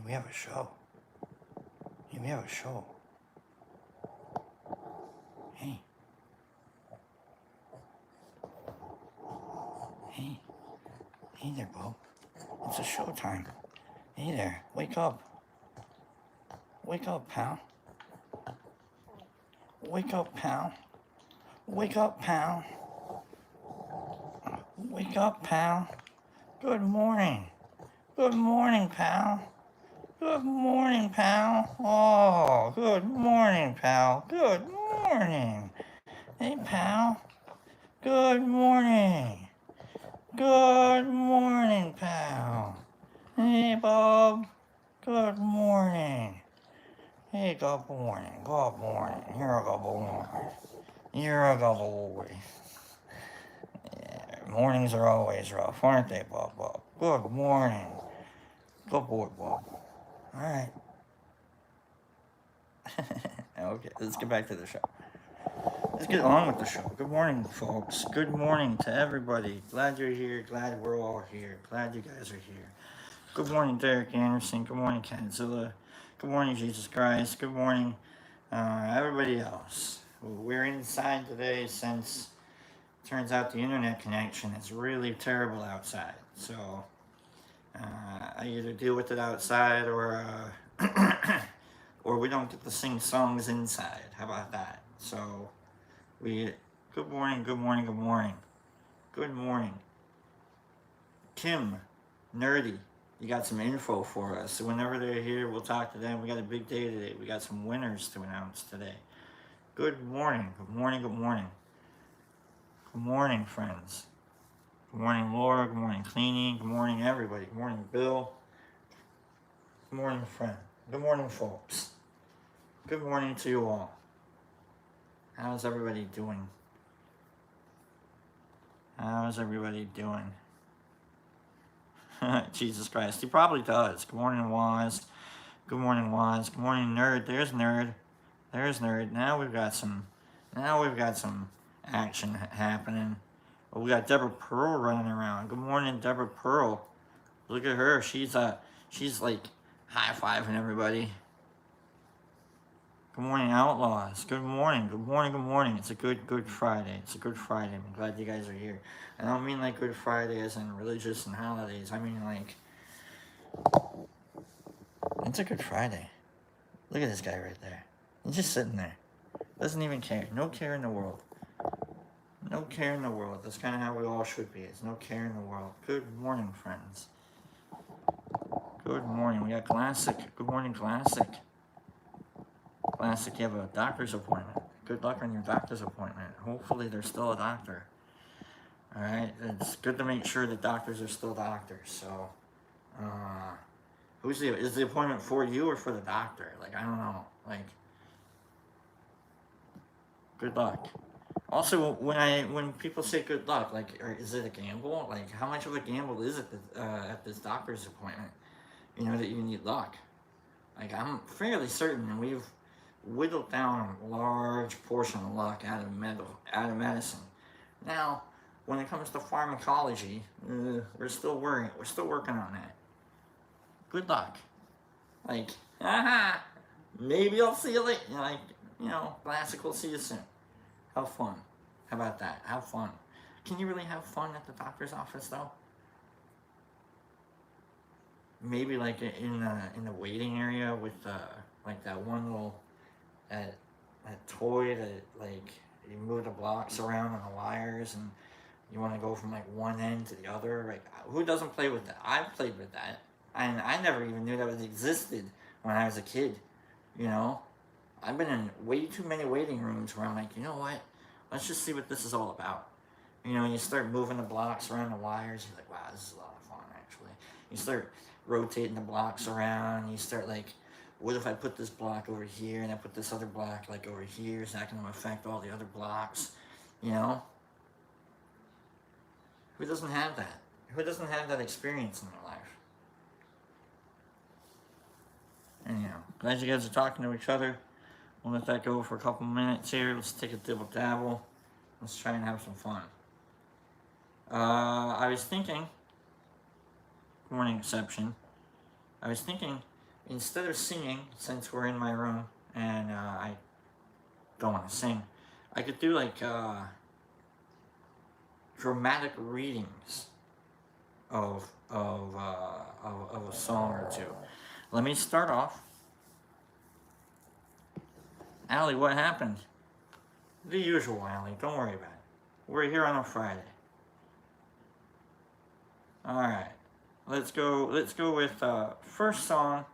we have a show. Hey, we have a show. Hey. Hey. Hey there, Bob. It's a show time. Hey there. Wake up. Wake up, pal. Wake up, pal. Wake up, pal. Wake up, pal. Good morning. Good morning, pal. Good morning, pal. Oh, good morning, pal. Good morning. Hey, pal. Good morning. Good morning, pal. Hey, Bob. Good morning. Hey, good morning. Good morning. You're a good boy. You're a good boy. Yeah, mornings are always rough, aren't they, Bob? Bob? Good morning. Good boy, Bob. All right. Okay, let's get back to the show. Let's get on with the show. Good morning, folks. Good morning to everybody. Glad you're here. Glad we're all here. Glad you guys are here. Good morning, Derek Anderson. Good morning, Catzilla. Good morning, Jesus Christ. Good morning, everybody else. We're inside today since it turns out the internet connection is really terrible outside. So I either deal with it outside or or we don't get to sing songs inside. How about that? So good morning, good morning, good morning. Good morning. Kim, Nerdy, you got some info for us. So whenever they're here, we'll talk to them. We got a big day today. We got some winners to announce today. Good morning, good morning, good morning. Good morning, friends. Good morning, Laura. Good morning, Cleaning. Good morning, everybody. Good morning, Bill. Good morning, friend. Good morning, folks. Good morning to you all. How's everybody doing? How's everybody doing? Jesus Christ, he probably does. Good morning, Waz. Good morning, Waz. Good morning, Nerd. There's Nerd. There's Nerd. Now we've got some action happening. Oh, we got Deborah Pearl running around. Good morning, Deborah Pearl. Look at her. She's like high-fiving everybody. Good morning, Outlaws. Good morning. Good morning. Good morning. It's a good Friday. It's a good Friday. I'm glad you guys are here. I don't mean like Good Friday as in religious and holidays. I mean like it's a Good Friday. Look at this guy right there. He's just sitting there. Doesn't even care. No care in the world. No care in the world. That's kind of how we all should be. It's no care in the world. Good morning, friends. Good morning. We got Classic. Good morning, Classic. Classic, you have a doctor's appointment. Good luck on your doctor's appointment. Hopefully there's still a doctor. Alright, it's good to make sure that doctors are still doctors. So, is the appointment for you or for the doctor? Like, I don't know. Like, good luck. Also, when people say good luck, like, is it a gamble? Like, how much of a gamble is it at this doctor's appointment? You know, that you need luck. Like, I'm fairly certain we've whittled down a large portion of luck out of medicine. Now, when it comes to pharmacology, we're still working on that. Good luck. Like, maybe I'll see you later. Like, Classic, we'll see you soon. Have fun. How about that? Have fun. Can you really have fun at the doctor's office though? Maybe like in the waiting area with like that one little that toy that like you move the blocks around on the wires and you want to go from like one end to the other. Like who doesn't play with that? I played with that, and I never even knew that it existed when I was a kid. You know, I've been in way too many waiting rooms where I'm like, you know what? Let's just see what this is all about. You know, you start moving the blocks around the wires. You're like, wow, this is a lot of fun actually. You start rotating the blocks around. You start like, what if I put this block over here and I put this other block like over here? Is that going to affect all the other blocks? You know? Who doesn't have that? Who doesn't have that experience in their life? Anyhow, glad you guys are talking to each other. We'll let that go for a couple minutes here. Let's take a dibble dabble. Let's try and have some fun. I was thinking, good morning, Exception. I was thinking instead of singing, since we're in my room and I don't want to sing, I could do like dramatic readings of a song or two. Let me start off. Allie, what happened? The usual, Allie. Don't worry about it. We're here on a Friday. All right. Let's go with first song.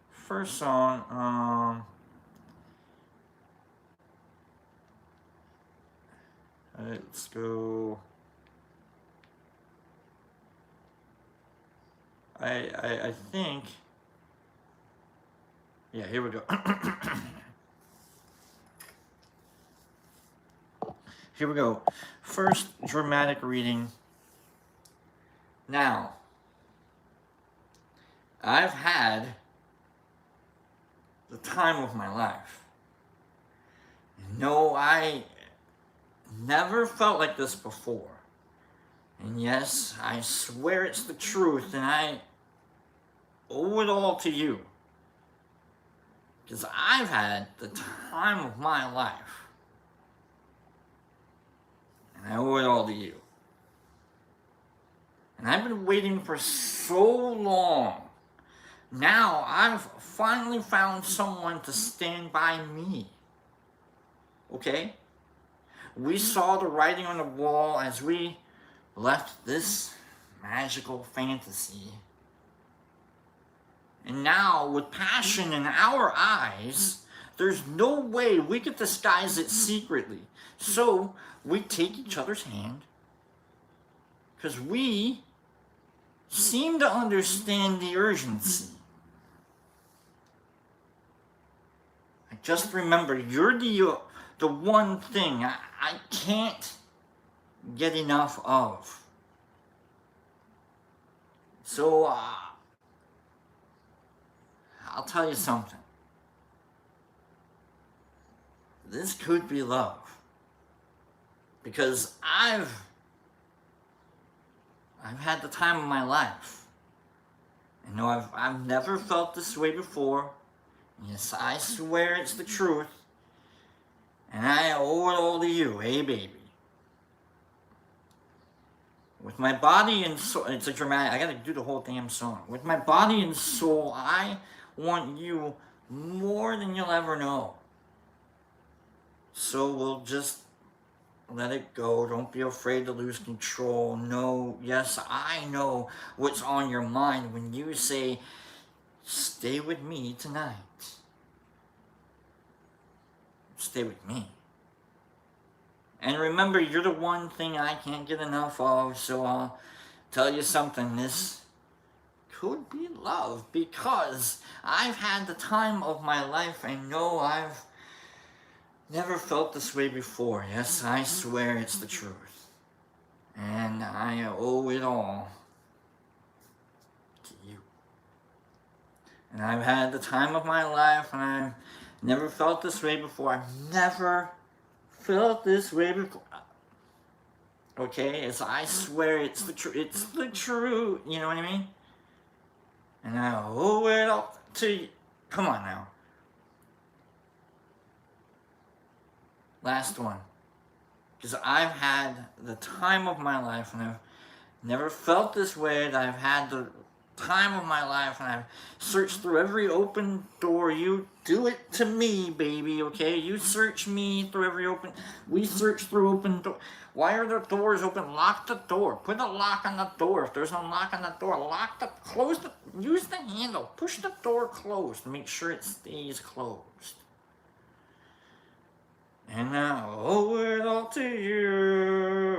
First song. Let's go. I think. Yeah, here we go. Here we go. First dramatic reading. Now, I've had the time of my life. No, I never felt like this before. And yes, I swear it's the truth, and I owe it all to you. Because I've had the time of my life. And I owe it all to you. And I've been waiting for so long. Now I've finally found someone to stand by me. Okay? We saw the writing on the wall as we left this magical fantasy. And now, with passion in our eyes, there's no way we could disguise it secretly. So, we take each other's hand, because we seem to understand the urgency. I just remember, you're the one thing I can't get enough of. So, I'll tell you something. This could be love. Because I've had the time of my life. I know I've never felt this way before. Yes, I swear it's the truth. And I owe it all to you, hey baby. With my body and soul, it's a dramatic, I gotta do the whole damn song. With my body and soul, I want you more than you'll ever know. So we'll just let it go. Don't be afraid to lose control. No, yes, I know what's on your mind when you say, stay with me tonight. Stay with me. And remember, you're the one thing I can't get enough of, so I'll tell you something. This could be love, because I've had the time of my life, and no, I've never felt this way before. Yes, I swear it's the truth. And I owe it all to you. And I've had the time of my life, and I've never felt this way before. I've never felt this way before. Okay, I swear it's the truth. It's the truth. You know what I mean? And I owe it all to you. Come on now. Last one. Because I've had the time of my life, and I've never felt this way. That I've had the time of my life, and I've searched through every open door. You do it to me, baby, okay? You search me through every open... We search through open door. Why are the doors open? Lock the door. Put a lock on the door. If there's no lock on the door, close the... Use the handle. Push the door closed to make sure it stays closed. And I owe it all to you.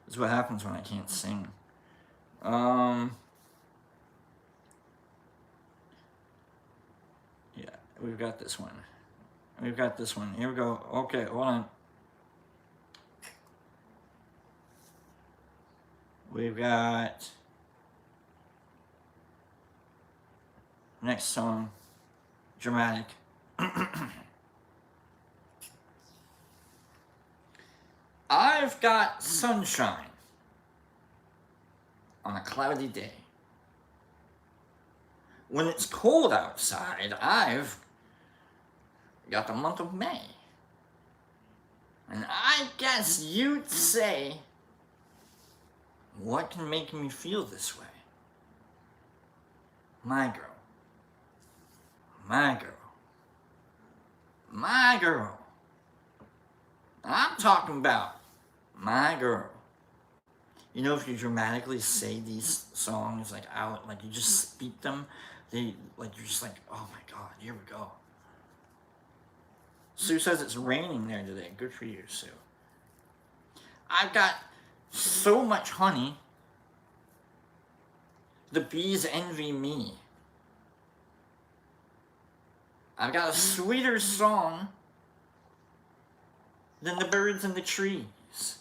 This is what happens when I can't sing. Yeah, we've got this one. We've got this one. Here we go. Okay, hold on. We've got next song, dramatic. I've got sunshine on a cloudy day. When it's cold outside, I've got the month of May. And I guess you'd say, what can make me feel this way? My girl. My girl. My girl. I'm talking about my girl. You know, if you dramatically say these songs like out, like you just speak them, they like you're just like, oh my God, here we go. Sue says it's raining there today. Good for you, Sue. I've got so much honey. The bees envy me. I've got a sweeter song than the birds in the trees.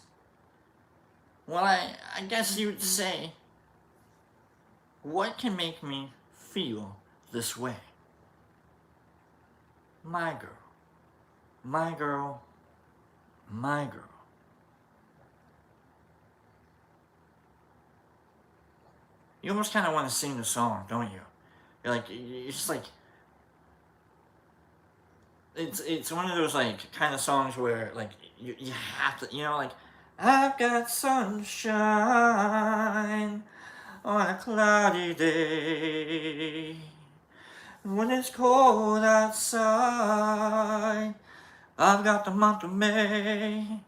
Well, I guess you'd say, what can make me feel this way? My girl. My girl. My girl. You almost kind of want to sing the song, don't you? You're like, it's just like, it's one of those like kind of songs where like you have to, you know, like, I've got sunshine on a cloudy day. When it's cold outside, I've got the month of May.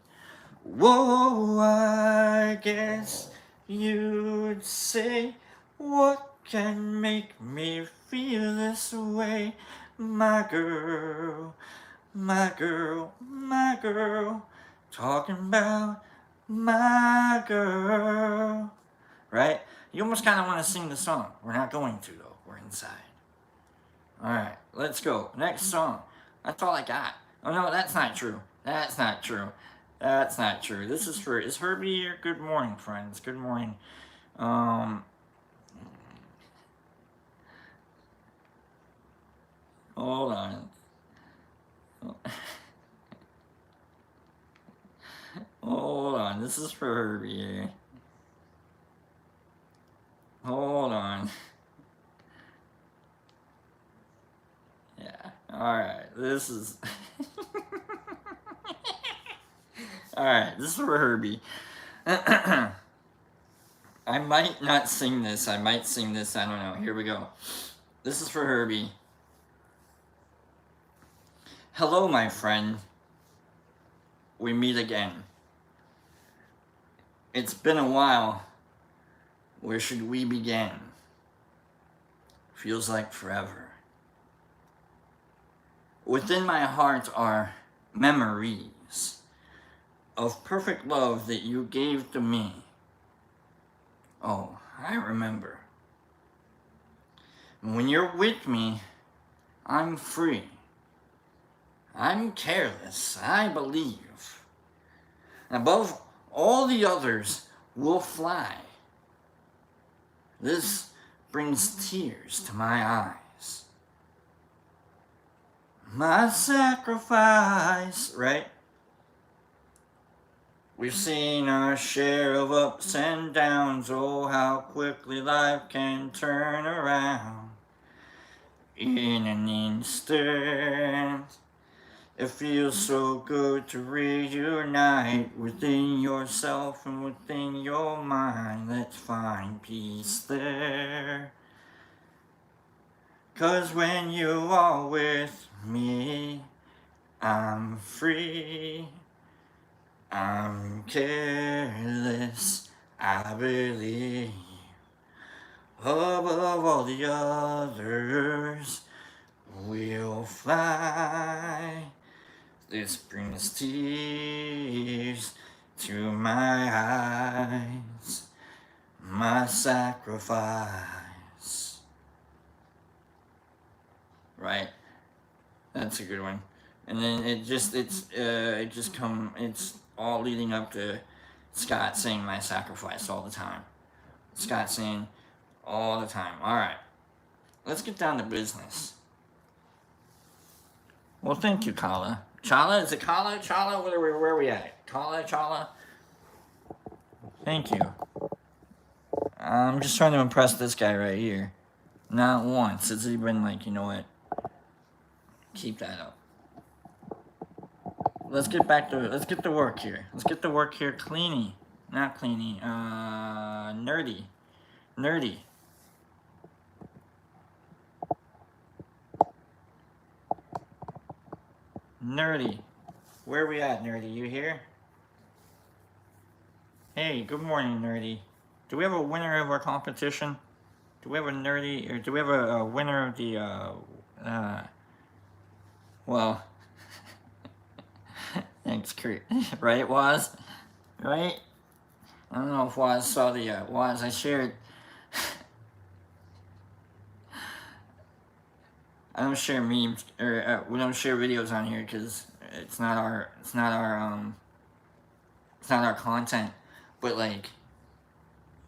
Whoa, I guess you'd say, what can make me feel this way? My girl, my girl, my girl, talking about my girl. Right? You almost kind of want to sing the song. We're not going to, though. We're inside. Alright, let's go. Next song. That's all I got. Oh, no, that's not true. That's not true. That's not true. This is for... Is Herbie here? Good morning, friends. Good morning. Hold on. Hold on. This is for Herbie. Hold on. Yeah. Alright. This is... Alright. This is for Herbie. I might not sing this. I might sing this. I don't know. Here we go. This is for Herbie. Hello, my friend. We meet again. It's been a while. Where should we begin? Feels like forever. Within my heart are memories of perfect love that you gave to me. Oh, I remember. When you're with me, I'm free. I'm careless, I believe. Above all the others will fly. This brings tears to my eyes. My sacrifice, right? We've seen our share of ups and downs. Oh, how quickly life can turn around. In an instant. It feels so good to reunite within yourself and within your mind. Let's find peace there. 'Cause when you are with me, I'm free. I'm careless, I believe. Above all the others, we'll fly. This brings tears to my eyes. My sacrifice. Right? That's a good one. And then it's all leading up to Scott saying my sacrifice all the time. Scott saying all the time. Alright. Let's get down to business. Well, thank you, Kala. Chala, is it Kala? Chala, where are we at? Kala, Chala? Thank you. I'm just trying to impress this guy right here. Not once has he been like, you know what? Keep that up. Let's get to work here. Let's get to work here. Cleany. Not cleany. Nerdy. Nerdy. Nerdy. Where are we at, Nerdy? You here? Hey, good morning, Nerdy. Do we have a winner of our competition? Do we have a Nerdy, or do we have a winner of the, well, thanks, Kurt. Right, Waz? Right? I don't know if Waz saw the, Waz, I shared. I don't share memes, or we don't share videos on here because it's not our content. But like,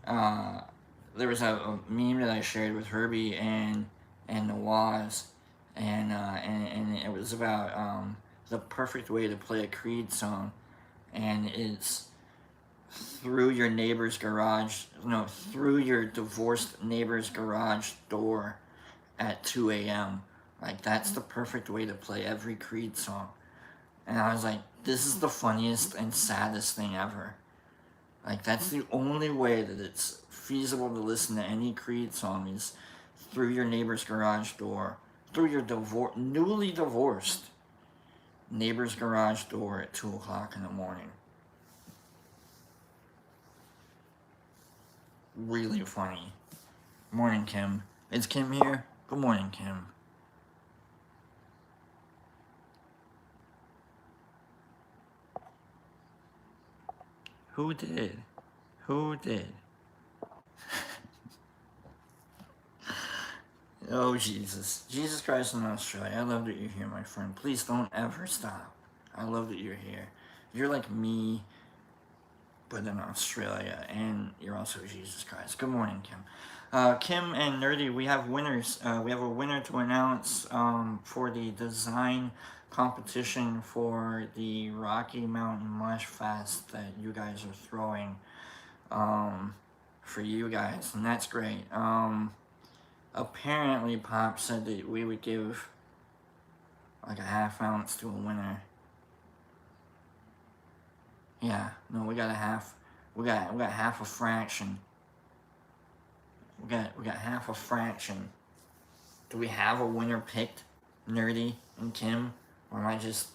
there was a meme that I shared with Herbie and the Waz, and it was about the perfect way to play a Creed song, and it's through your divorced neighbor's garage door at 2 a.m. Like, that's the perfect way to play every Creed song. And I was like, this is the funniest and saddest thing ever. Like, that's the only way that it's feasible to listen to any Creed song is through your neighbor's garage door, through your newly divorced neighbor's garage door at 2 o'clock in the morning. Really funny. Morning, Kim. Is Kim here? Good morning, Kim. Who did? Who did? Oh, Jesus. Jesus Christ in Australia. I love that you're here, my friend. Please don't ever stop. I love that you're here. You're like me, but in Australia, and you're also Jesus Christ. Good morning, Kim. Kim and Nerdy, we have winners. We have a winner to announce for the design competition for the Rocky Mountain Mush Fest that you guys are throwing for you guys, and that's great. Apparently Pop said that we would give like a half ounce to a winner. Yeah, no, we got a half. We got half a fraction. We got half a fraction. Do we have a winner picked, Nerdy and Kim? Or am I just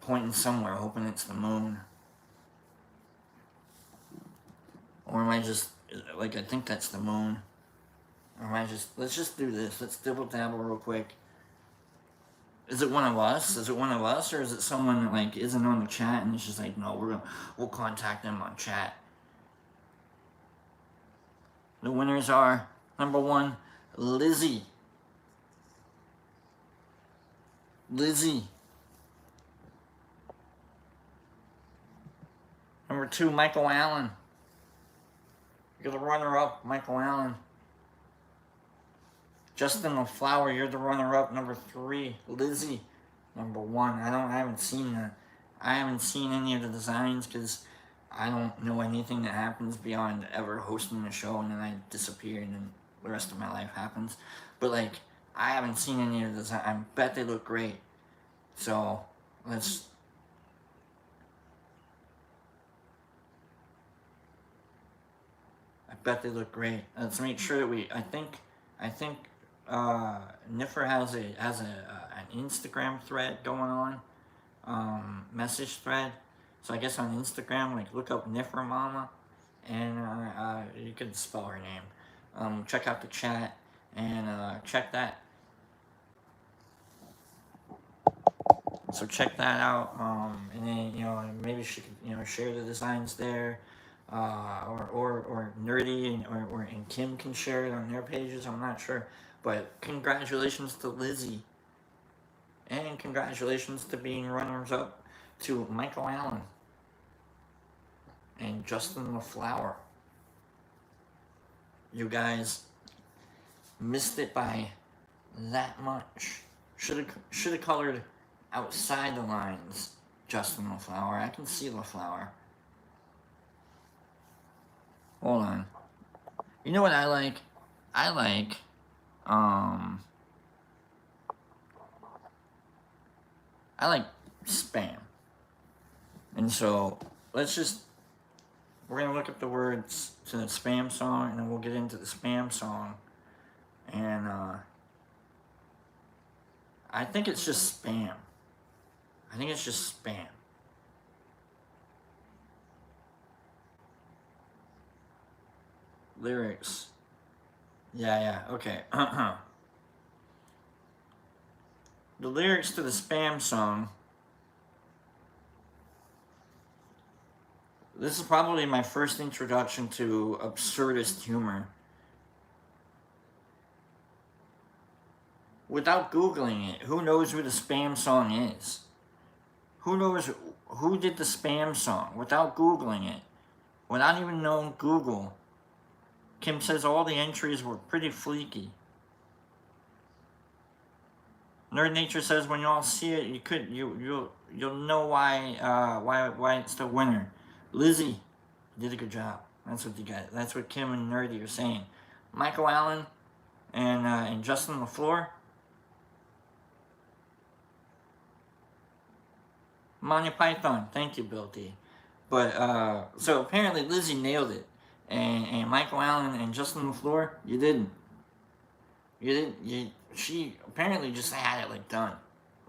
pointing somewhere hoping it's the moon? Or am I just, like, I think that's the moon. Or am I just, let's just do this. Let's dibble dabble real quick. Is it one of us? Is it one of us? Or is it someone that, like, isn't on the chat and it's just like, no, we'll contact them on chat. The winners are, number 1, Lizzie. Lizzie. Number 2, Michael Allen. You're the runner-up, Michael Allen. Justin LaFlower, you're the runner-up. Number 3, Lizzie. Number 1, I haven't seen that. I haven't seen any of the designs because I don't know anything that happens beyond ever hosting a show and then I disappear and then the rest of my life happens. But like, I haven't seen any of the designs. I bet they look great. So let's. I bet they look great. Let's make sure that we. I think Niffer has an Instagram thread going on, message thread. So I guess on Instagram, like, look up Niffer Mama, and you can spell her name. Check out the chat and check that. So check that out, and then maybe she could share the designs there, or Nerdy and Kim can share it on their pages. I'm not sure. But congratulations to Lizzie. And congratulations to being runners-up to Michael Allen and Justin LaFlower. You guys missed it by that much. Should have colored outside the lines, Justin LaFlower. I can see LaFlower. Hold on. You know what I like? I like, spam. And so, we're going to look up the words to the spam song, and then we'll get into the spam song. And, I think it's just spam. I think it's just spam. Lyrics. Yeah, okay. The lyrics to the spam song. This is probably my first introduction to absurdist humor. Without Googling it, who knows who the spam song is? Who knows who did the spam song? Without Googling it, without even knowing Google, Kim says all the entries were pretty fleeky. Nerd Nature says when y'all see it, you'll know why it's the winner. Lizzie did a good job. That's what you got. That's what Kim and Nerdy are saying. Michael Allen and Justin LaFleur. Monty Python. Thank you, Bill D. But so apparently Lizzie nailed it, and Michael Allen and Justin LaFleur, you didn't. She apparently just had it like done.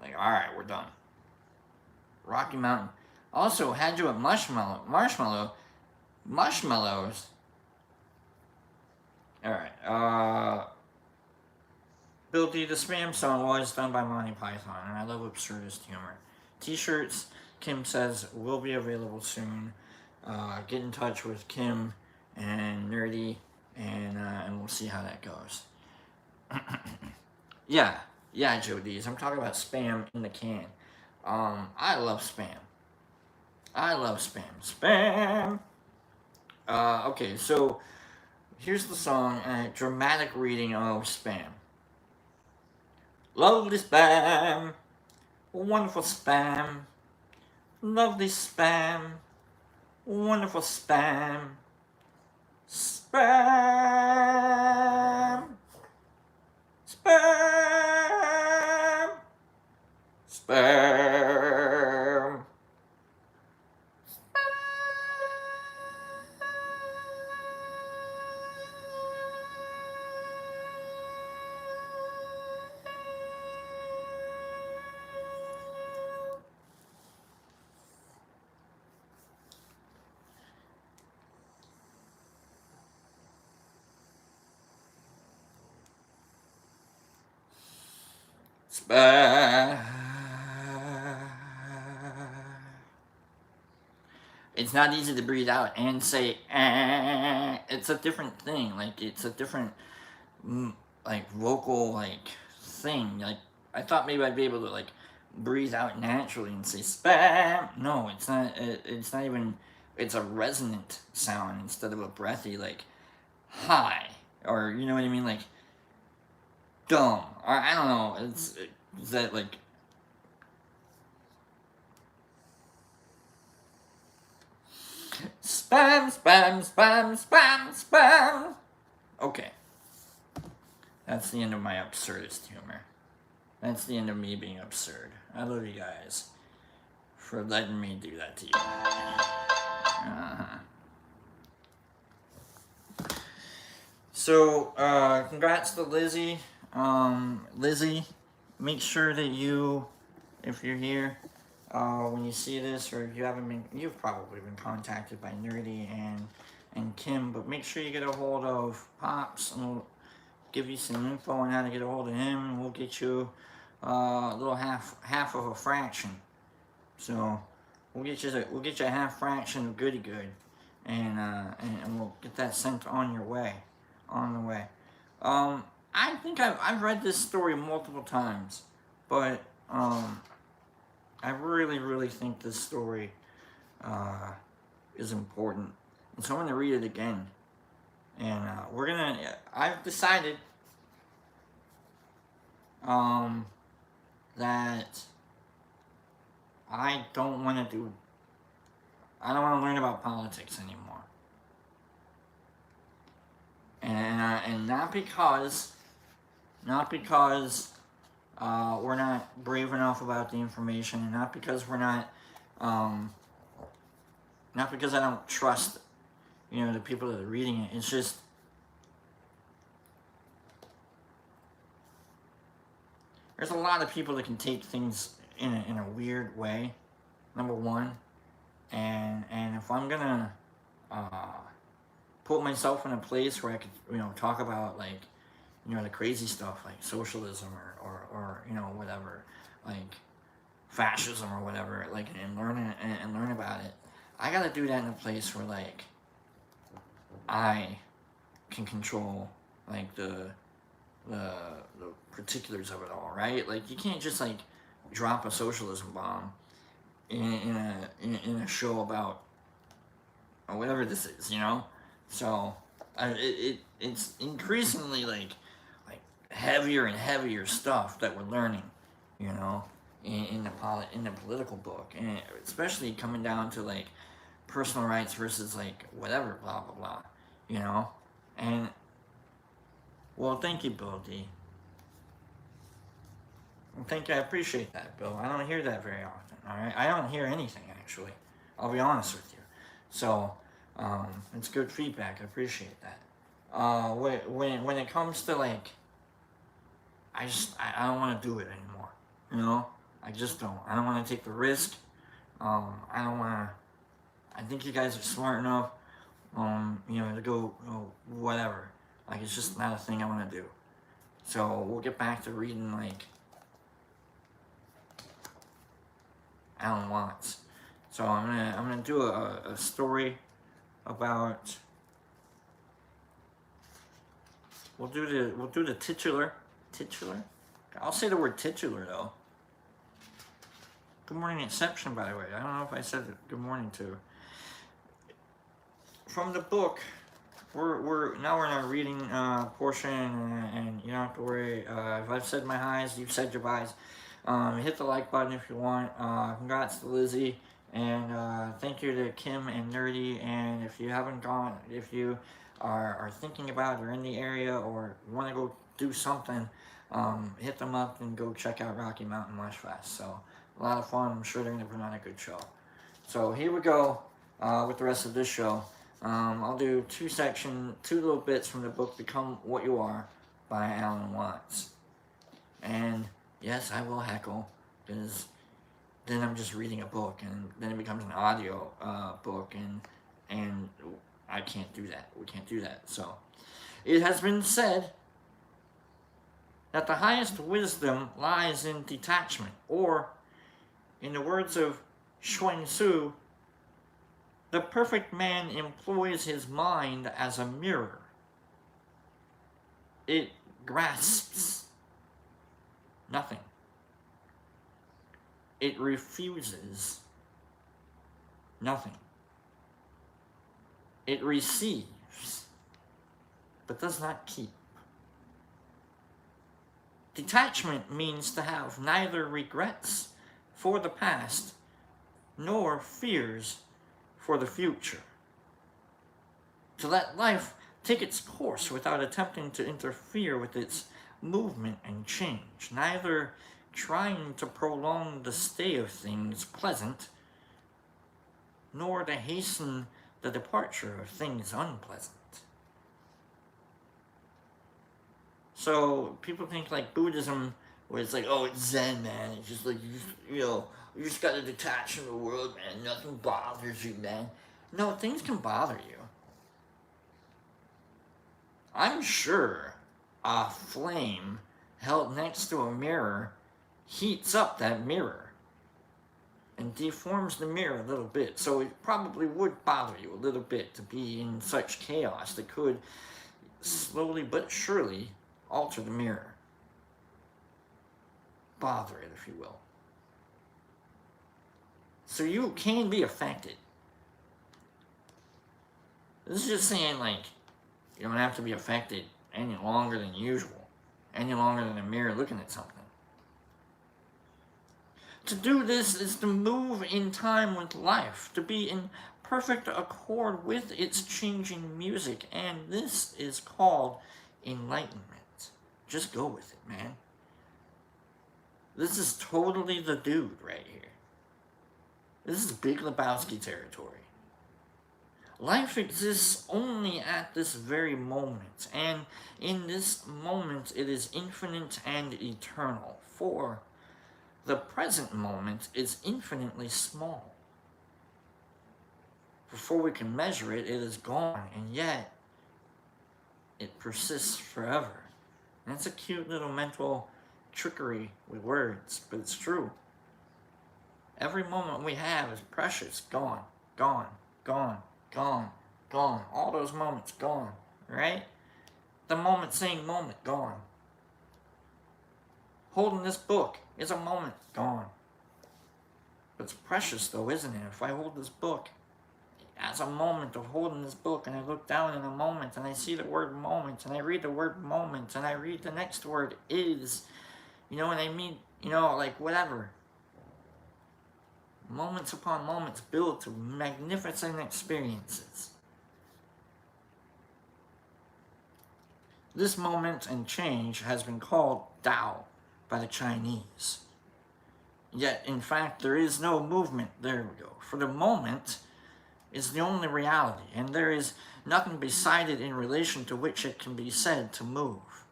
Like, all right, we're done. Rocky Mountain. Also had you at Marshmallows. All right. Bill D. The spam song was done by Monty Python, and I love absurdist humor. T-shirts, Kim says, will be available soon. Get in touch with Kim and Nerdy, and we'll see how that goes. Yeah, Joe D's. I'm talking about spam in the can. I love spam. Spam! Okay, so here's the song, dramatic reading of spam. Lovely spam, wonderful spam, lovely spam, wonderful spam, spam, spam, spam. It's not easy to breathe out and say, it's a different thing. Like, it's a different, like, vocal, like, thing. Like, I thought maybe I'd be able to, like, breathe out naturally and say spam. No, it's not even, it's a resonant sound instead of a breathy, like, hi. Or, you know what I mean? Like, dumb. Or, I don't know. Is that, like, spam, spam, spam, spam, spam. Okay. That's the end of my absurdist humor. That's the end of me being absurd. I love you guys for letting me do that to you. So, congrats to Lizzie. Lizzie, make sure that you, if you're here, when you see this, or if you haven't been, you've probably been contacted by Nerdy and Kim, but make sure you get a hold of Pops, and we'll give you some info on how to get a hold of him, and we'll get you a little half of a fraction. So we'll get you a half fraction of goody good, and we'll get that sent on the way. I think I've read this story multiple times, but I really think this story is important, and so I'm gonna read it again. And I've decided that I don't want to do. I don't want to learn about politics anymore. And not because we're not brave enough about the information, and not because we're not because I don't trust, the people that are reading it. It's just, there's a lot of people that can take things in a weird way, number one, and if I'm gonna put myself in a place where I could, talk about, like, the crazy stuff like socialism or whatever, like fascism or whatever, like, and learn about it, I gotta do that in a place where, like, I can control, like, the particulars of it all, right? Like, you can't just, like, drop a socialism bomb in a show about, or whatever this is, So it's increasingly like heavier and heavier stuff that we're learning, in the political book, and especially coming down to, like, personal rights versus, like, whatever, blah blah blah, And well, thank you, Bill D. Thank you, I appreciate that, Bill. I don't hear that very often. All right, I don't hear anything, actually. I'll be honest with you. So it's good feedback. I appreciate that. When it comes to, like, I don't want to do it anymore. I just don't. I don't want to take the risk. I don't want to. I think you guys are smart enough, to go, whatever. Like, it's just not a thing I want to do. So we'll get back to reading, like, Alan Watts. So I'm gonna do a story about. We'll do the titular. I'll say the word titular, though. Good morning, Inception, by the way. I don't know if I said good morning to. From the book, we're in our reading portion, and you don't have to worry. If I've said my highs, you've said your byes. Hit the like button if you want. Congrats to Lizzie, and thank you to Kim and Nerdy. And if you haven't gone, if you are thinking about or in the area or want to go do something, hit them up and go check out Rocky Mountain Mush Fest. So a lot of fun. I'm sure they're going to put on a good show. So here we go with the rest of this show. I'll do two little bits from the book Become What You Are by Alan Watts. And yes, I will heckle, because then I'm just reading a book, and then it becomes an audio book, and I can't do that. We can't do that. So it has been said that the highest wisdom lies in detachment, or, in the words of Shuang Tzu, the perfect man employs his mind as a mirror. It grasps nothing. It refuses nothing. It receives, but does not keep. Detachment means to have neither regrets for the past nor fears for the future. To let life take its course without attempting to interfere with its movement and change, neither trying to prolong the stay of things pleasant, nor to hasten the departure of things unpleasant. So people think, like, Buddhism, where it's like, oh, it's Zen, man. It's just like, you just gotta detach from the world, man. Nothing bothers you, man. No, things can bother you. I'm sure a flame held next to a mirror heats up that mirror and deforms the mirror a little bit. So it probably would bother you a little bit to be in such chaos that could slowly but surely alter the mirror. Bother it, if you will. So you can be affected. This is just saying, like, you don't have to be affected any longer than usual, any longer than a mirror looking at something. To do this is to move in time with life, to be in perfect accord with its changing music, and this is called enlightenment. Just go with it, man. This is totally the dude right here. This is Big Lebowski territory. Life exists only at this very moment, and in this moment it is infinite and eternal, for the present moment is infinitely small. Before we can measure it, it is gone, and yet it persists forever. And it's a cute little mental trickery with words, but it's true. Every moment we have is precious, gone, gone, gone, gone, gone. All those moments gone, right? The moment saying moment, gone. Holding this book is a moment, gone. But it's precious though, isn't it? If I hold this book as a moment of holding this book, and I look down in a moment, and I see the word moment, and I read the word moment, and I read the next word is, and I mean, like whatever. Moments upon moments build to magnificent experiences. This moment and change has been called Tao by the Chinese. Yet, in fact, there is no movement. There we go. For the moment is the only reality, and there is nothing beside it in relation to which it can be said to move.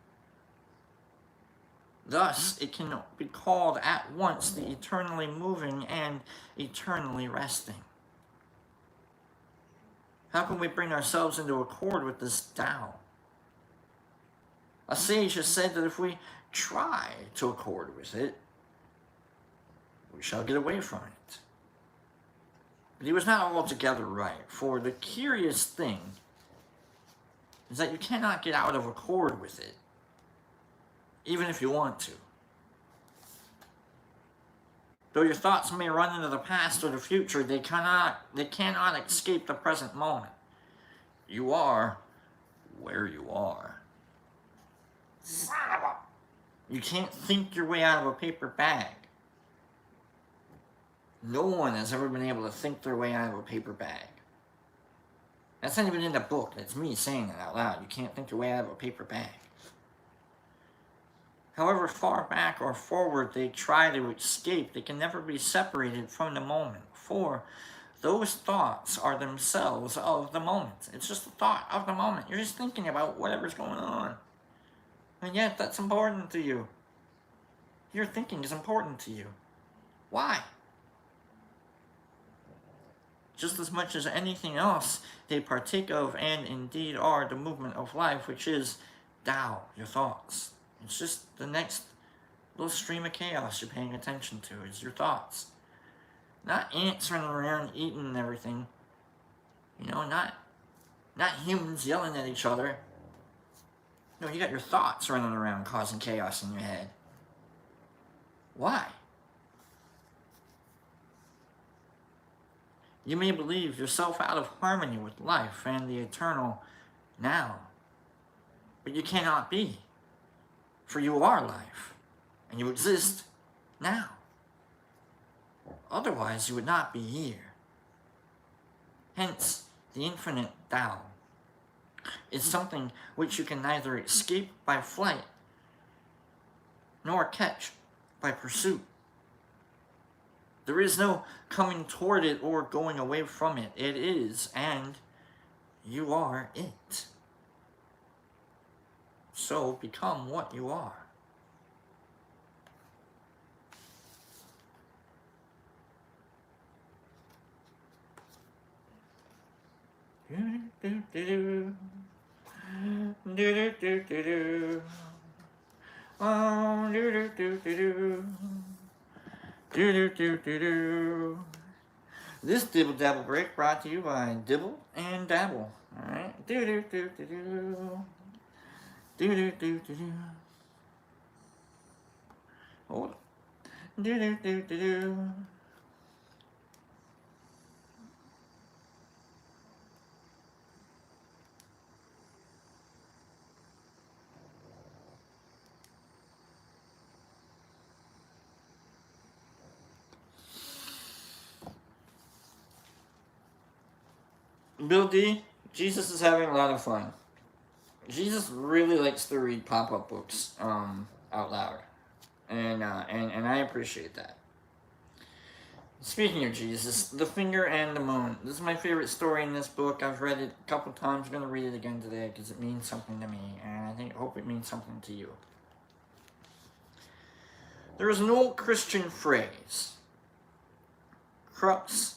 Thus, it can be called at once the eternally moving and eternally resting. How can we bring ourselves into accord with this Tao? A sage has said that if we try to accord with it, we shall get away from it. But he was not altogether right, for the curious thing is that you cannot get out of accord with it, even if you want to. Though your thoughts may run into the past or the future, they cannot escape the present moment. You are where you are. You can't think your way out of a paper bag. No one has ever been able to think their way out of a paper bag. That's not even in the book. That's me saying it out loud. You can't think your way out of a paper bag. However far back or forward they try to escape, they can never be separated from the moment, for those thoughts are themselves of the moment. It's just a thought of the moment. You're just thinking about whatever's going on. And yet, that's important to you. Your thinking is important to you. Why? Just as much as anything else, they partake of and indeed are the movement of life, which is Tao, your thoughts. It's just the next little stream of chaos you're paying attention to. It's your thoughts. Not ants running around eating and everything. Not humans yelling at each other. No, you got your thoughts running around causing chaos in your head. Why? You may believe yourself out of harmony with life and the eternal now, but you cannot be. For you are life, and you exist now. Otherwise, you would not be here. Hence, the infinite Tao is something which you can neither escape by flight, nor catch by pursuit. There is no coming toward it or going away from it. It is, and you are it. So become what you are. This Dibble Dabble break brought to you by Dibble and Dabble. Alright? Hold on. Bill D, Jesus is having a lot of fun. Jesus really likes to read pop-up books out loud, and I appreciate that. Speaking of Jesus, The Finger and the Moon. This is my favorite story in this book. I've read it a couple times. I'm going to read it again today because it means something to me, and I hope it means something to you. There is an old Christian phrase, Crux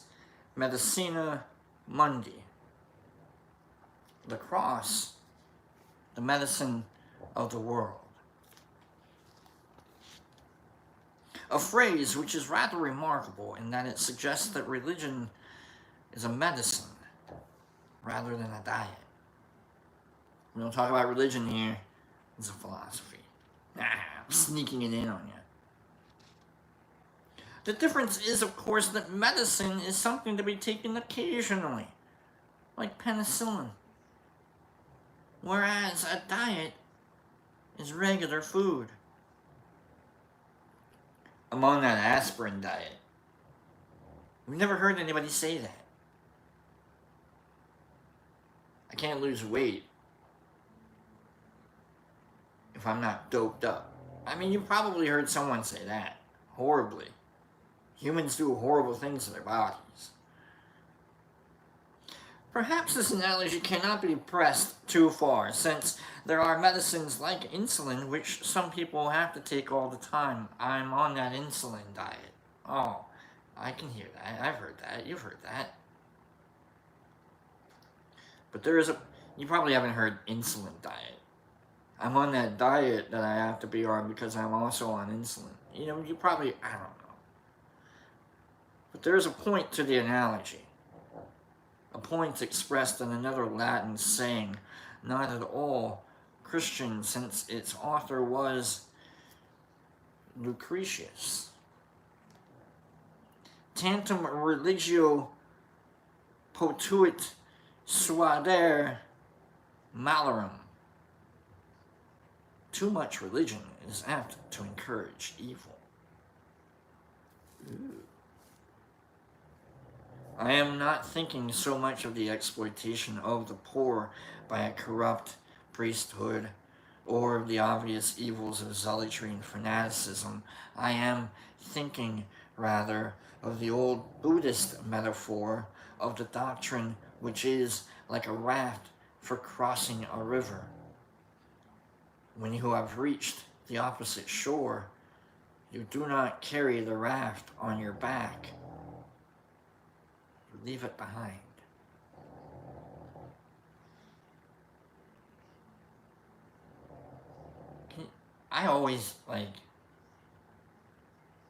Medicina Mundi. The cross, the medicine of the world. A phrase which is rather remarkable in that it suggests that religion is a medicine rather than a diet. We don't talk about religion here, it's a philosophy. I'm sneaking it in on you. The difference is, of course, that medicine is something to be taken occasionally, like penicillin. Whereas a diet is regular food. I'm on that aspirin diet. We've never heard anybody say that. I can't lose weight if I'm not doped up. I mean, you probably heard someone say that. Horribly. Humans do horrible things to their bodies. Perhaps this analogy cannot be pressed too far, since there are medicines like insulin, which some people have to take all the time. I'm on that insulin diet. Oh, I can hear that. I've heard that. You've heard that. But there is you probably haven't heard insulin diet. I'm on that diet that I have to be on because I'm also on insulin. You know, you probably, I don't know. But there is a point to the analogy. A point expressed in another Latin saying, not at all Christian, since its author was Lucretius. Tantum religio potuit suadere malorum. Too much religion is apt to encourage evil. Ooh. I am not thinking so much of the exploitation of the poor by a corrupt priesthood or of the obvious evils of zealotry and fanaticism. I am thinking, rather, of the old Buddhist metaphor of the doctrine which is like a raft for crossing a river. When you have reached the opposite shore, you do not carry the raft on your back. Leave it behind. I always,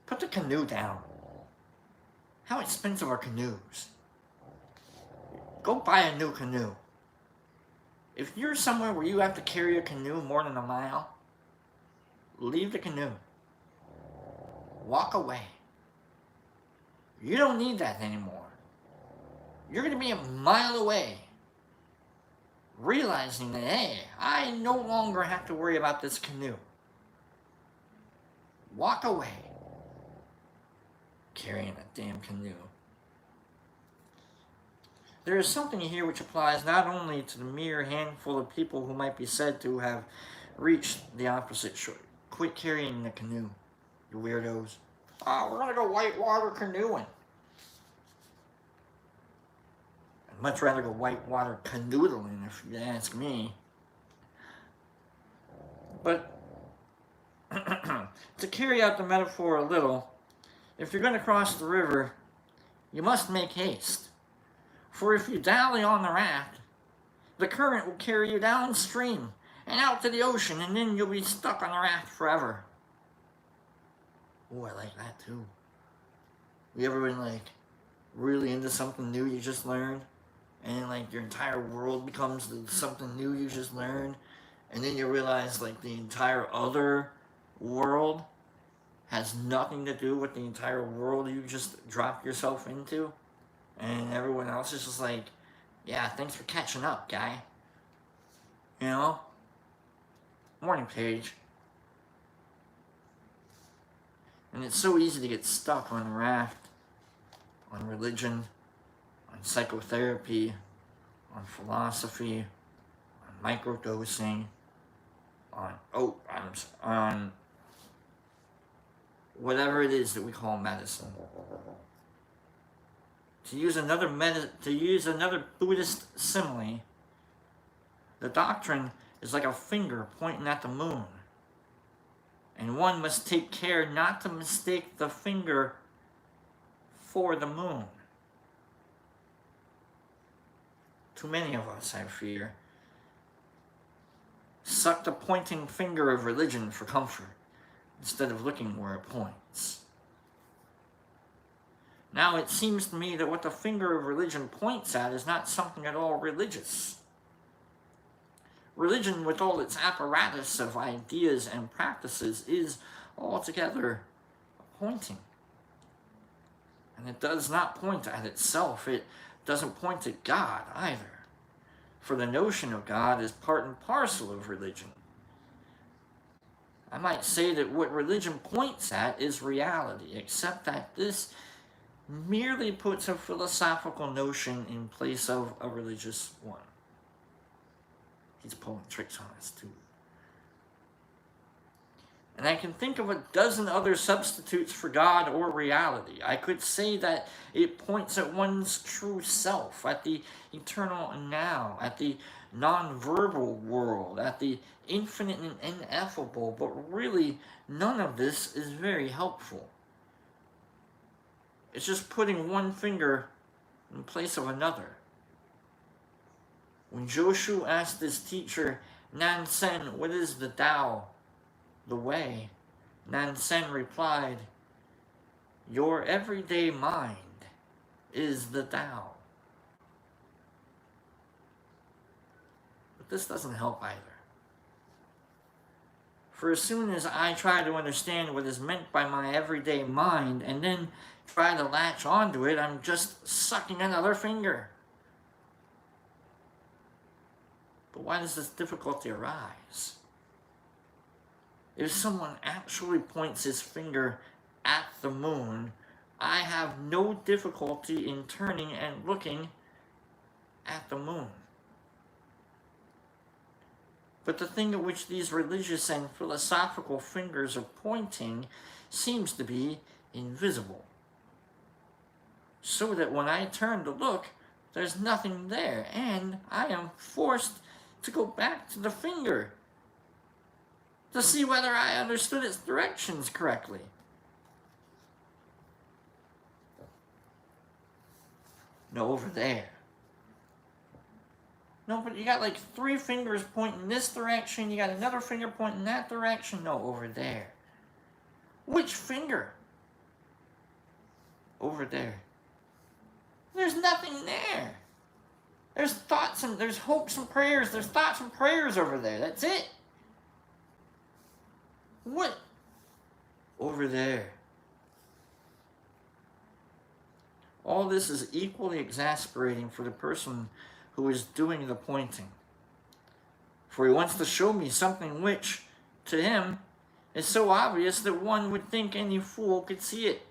put the canoe down. How expensive are canoes? Go buy a new canoe. If you're somewhere where you have to carry a canoe more than a mile, leave the canoe. Walk away. You don't need that anymore. You're going to be a mile away, realizing that, hey, I no longer have to worry about this canoe. Walk away, carrying a damn canoe. There is something here which applies not only to the mere handful of people who might be said to have reached the opposite shore. Quit carrying the canoe, you weirdos. Oh, we're going to go whitewater canoeing. I'd much rather go whitewater canoodling, if you ask me. But to carry out the metaphor a little, if you're going to cross the river, you must make haste. For if you dally on the raft, the current will carry you downstream and out to the ocean, and then you'll be stuck on the raft forever. Oh, I like that too. You ever been really into something new you just learned? And your entire world becomes something new you just learned? And then you realize the entire other world has nothing to do with the entire world you just dropped yourself into? And everyone else is just yeah, thanks for catching up, guy. You know? Morning, Paige. And it's so easy to get stuck on raft, on religion, on psychotherapy, on philosophy, on microdosing, on whatever it is that we call medicine. To use another Buddhist simile, the doctrine is like a finger pointing at the moon. And one must take care not to mistake the finger for the moon. Too many of us, I fear, suck the pointing finger of religion for comfort instead of looking where it points. Now it seems to me that what the finger of religion points at is not something at all religious. Religion, with all its apparatus of ideas and practices, is altogether pointing. And it does not point at itself. It doesn't point at God either. For the notion of God is part and parcel of religion. I might say that what religion points at is reality, except that this merely puts a philosophical notion in place of a religious one. He's pulling tricks on us too. And I can think of a dozen other substitutes for God or reality. I could say that it points at one's true self, at the eternal now, at the non-verbal world, at the infinite and ineffable, but really none of this is very helpful. It's just putting one finger in place of another. When Joshu asked his teacher, Nansen, what is the Tao, the way? Nansen replied, your everyday mind is the Tao. But this doesn't help either. For as soon as I try to understand what is meant by my everyday mind and then try to latch onto it, I'm just sucking another finger. But why does this difficulty arise? If someone actually points his finger at the moon, I have no difficulty in turning and looking at the moon. But the thing at which these religious and philosophical fingers are pointing seems to be invisible. So that when I turn to look, there's nothing there, and I am forced to go back to the finger to see whether I understood its directions correctly. No, over there. No, but you got like 3 fingers pointing this direction, you got another finger pointing that direction. No, over there. Which finger? Over there. There's nothing there. There's thoughts and there's hopes and prayers. There's thoughts and prayers over there. That's it. What? Over there. All this is equally exasperating for the person who is doing the pointing. For he wants to show me something which, to him, is so obvious that one would think any fool could see it.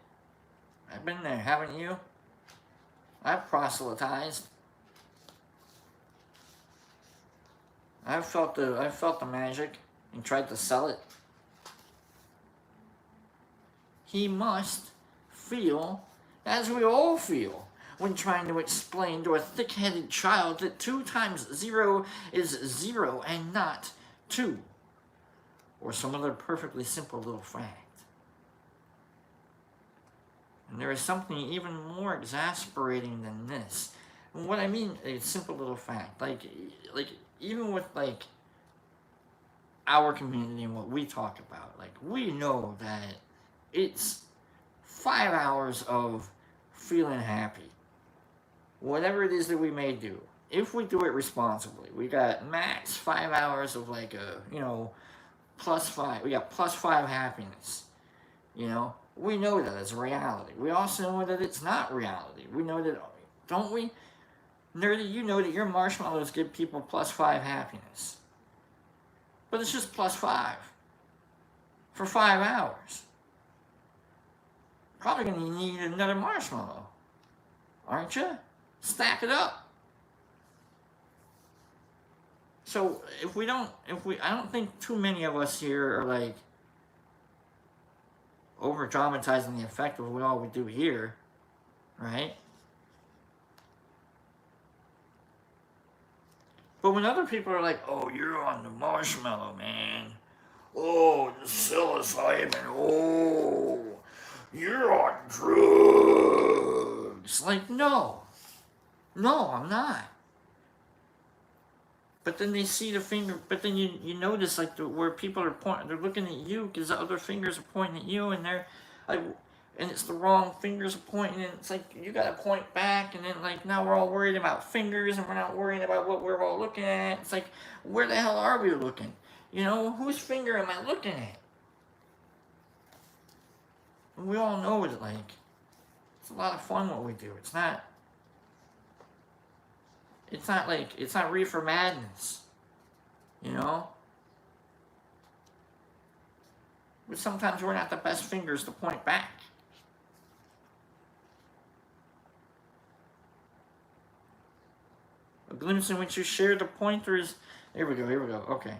I've been there, haven't you? I've proselytized. I've felt the magic and tried to sell it. He must feel as we all feel when trying to explain to a thick-headed child that 2 times 0 is 0 and not 2, or some other perfectly simple little fact. And there is something even more exasperating than this. And what I mean, a simple little fact, like even with like our community and what we talk about, like we know that it's 5 hours of feeling happy. Whatever it is that we may do, if we do it responsibly, we got max 5 hours of like a, +5. We got +5 happiness. We know that it's reality. We also know that it's not reality. We know that, don't we? Nerdy, you know that your marshmallows give people +5 happiness. But it's just +5 for 5 hours. Probably going to need another marshmallow, aren't you? Stack it up. So I don't think too many of us here are like over dramatizing the effect of what all we do here, right? But when other people are like, oh, you're on the marshmallow, man. Oh, the psilocybin. Oh, you're on drugs. Like, no. No, I'm not. But then they see the finger, but then you notice like where people are pointing, they're looking at you because the other fingers are pointing at you, and they're like, and it's the wrong fingers pointing, and it's like you gotta point back, and then like now we're all worried about fingers, and we're not worrying about what we're all looking at. It's like, where the hell are we looking? You know, whose finger am I looking at? And we all know that like it's a lot of fun what we do. It's not like it's not reefer madness, you know. But sometimes we're not the best fingers to point back. A glimpse in which you share the pointers. Here we go, okay.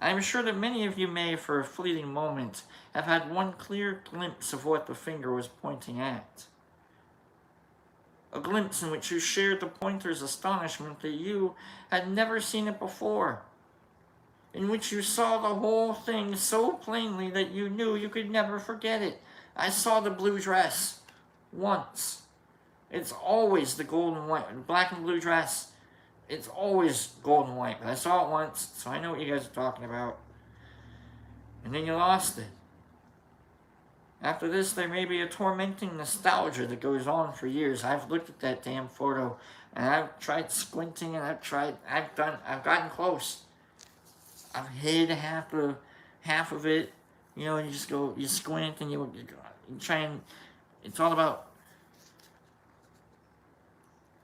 I am sure that many of you may, for a fleeting moment, have had one clear glimpse of what the finger was pointing at. A glimpse in which you shared the pointer's astonishment that you had never seen it before. In which you saw the whole thing so plainly that you knew you could never forget it. I saw the blue dress once. It's always the gold and white, black and blue dress. It's always gold and white, but I saw it once, so I know what you guys are talking about. And then you lost it. After this, there may be a tormenting nostalgia that goes on for years. I've looked at that damn photo, and I've tried squinting, and I've gotten close. I've hid half of it, you know, and you squint, and you try and, it's all about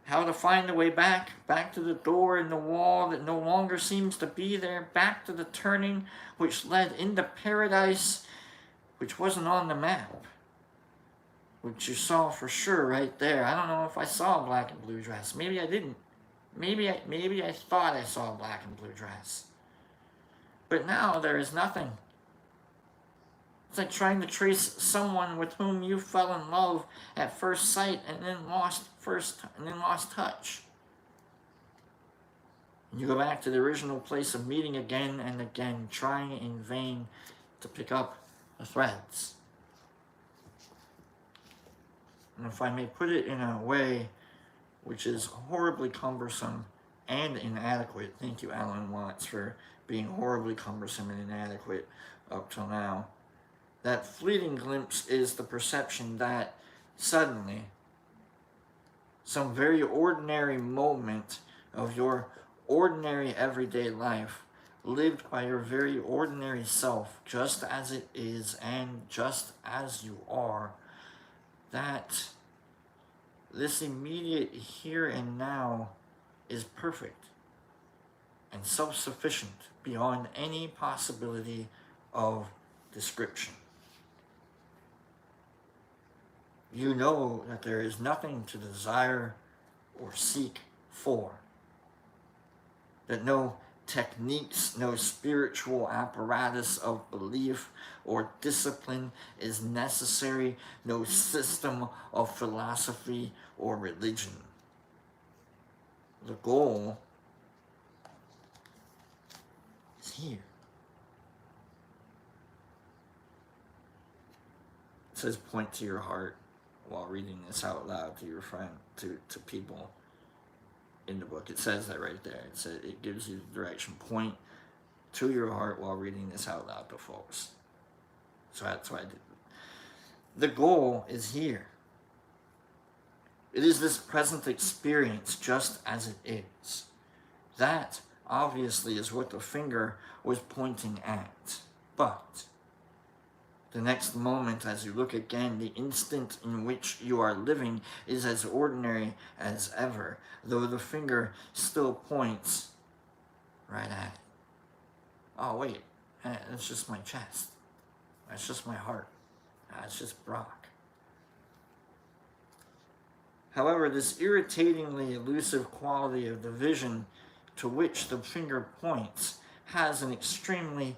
how to find a way back to the door in the wall that no longer seems to be there, back to the turning which led into paradise, which wasn't on the map, which you saw for sure right there. I don't know if I saw a black and blue dress. Maybe I didn't. Maybe I thought I saw a black and blue dress. But now there is nothing. It's like trying to trace someone with whom you fell in love at first sight and then lost touch. And you go back to the original place of meeting again and again, trying in vain to pick up the threads. And if I may put it in a way which is horribly cumbersome and inadequate, thank you, Alan Watts, for being horribly cumbersome and inadequate up till now. That fleeting glimpse is the perception that suddenly some very ordinary moment of your ordinary everyday life, lived by your very ordinary self, just as it is and just as you are, that this immediate here and now is perfect and self-sufficient beyond any possibility of description. You know that there is nothing to desire or seek for. That no techniques, no spiritual apparatus of belief or discipline is necessary, no system of philosophy or religion. The goal is here. It says point to your heart while reading this out loud to your friend, to people in the book. It says that right there. It gives you the direction. Point to your heart while reading this out loud to folks. So that's what I did. The goal is here. It is this present experience just as it is. That obviously is what the finger was pointing at. But the next moment, as you look again, the instant in which you are living is as ordinary as ever, though the finger still points right at it. Oh, wait, that's just my chest. That's just my heart. That's just Brock. However, this irritatingly elusive quality of the vision to which the finger points has an extremely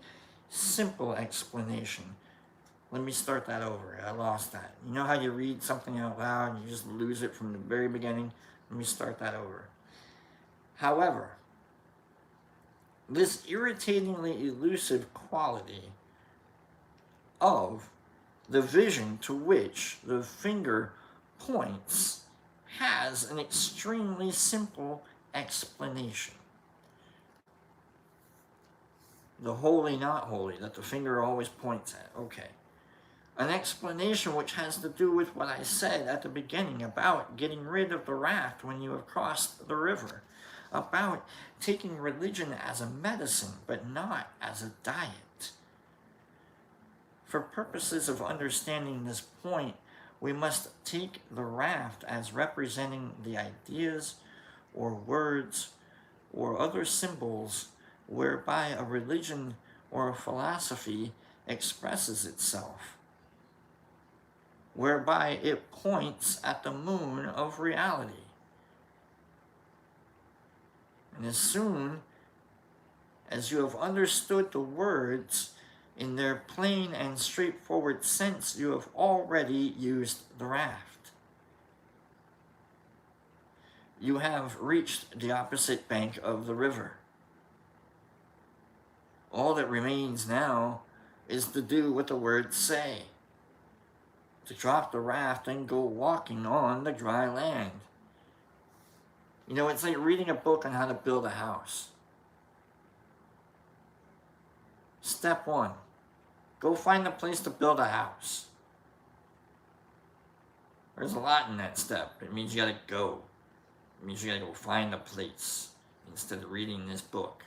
simple explanation. Let me start that over. I lost that. You know how you read something out loud and you just lose it from the very beginning? Let me start that over. However, this irritatingly elusive quality of the vision to which the finger points has an extremely simple explanation. The holy, not holy, that the finger always points at. Okay. An explanation which has to do with what I said at the beginning about getting rid of the raft when you have crossed the river. About taking religion as a medicine, but not as a diet. For purposes of understanding this point, we must take the raft as representing the ideas or words or other symbols whereby a religion or a philosophy expresses itself, whereby it points at the moon of reality. And as soon as you have understood the words in their plain and straightforward sense, you have already used the raft. You have reached the opposite bank of the river. All that remains now is to do what the words say. To drop the raft and go walking on the dry land. You know, it's like reading a book on how to build a house. Step 1. Go find a place to build a house. There's a lot in that step. It means you gotta go. It means you gotta go find a place instead of reading this book.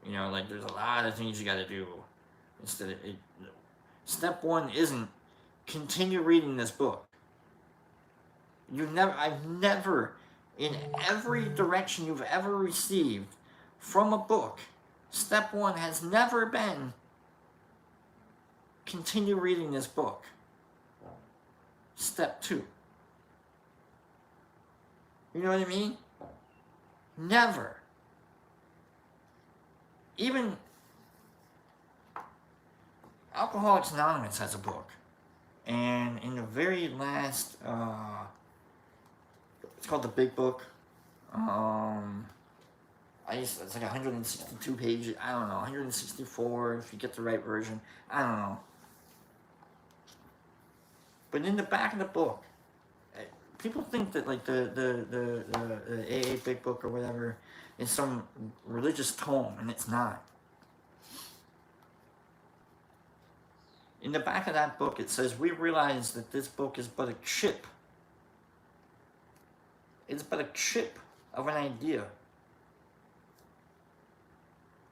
You know, like there's a lot of things you gotta do instead of it. Step 1 isn't continue reading this book. I've never, in every direction you've ever received from a book, step 1 has never been continue reading this book. Step 2. You know what I mean? Never. Even Alcoholics Anonymous has a book. And in the very last, it's called the Big Book. It's like 162 pages. I don't know, 164 if you get the right version. I don't know. But in the back of the book, people think that like the AA Big Book or whatever is some religious tome, and it's not. In the back of that book, it says, we realize that this book is but a chip. It's but a chip of an idea.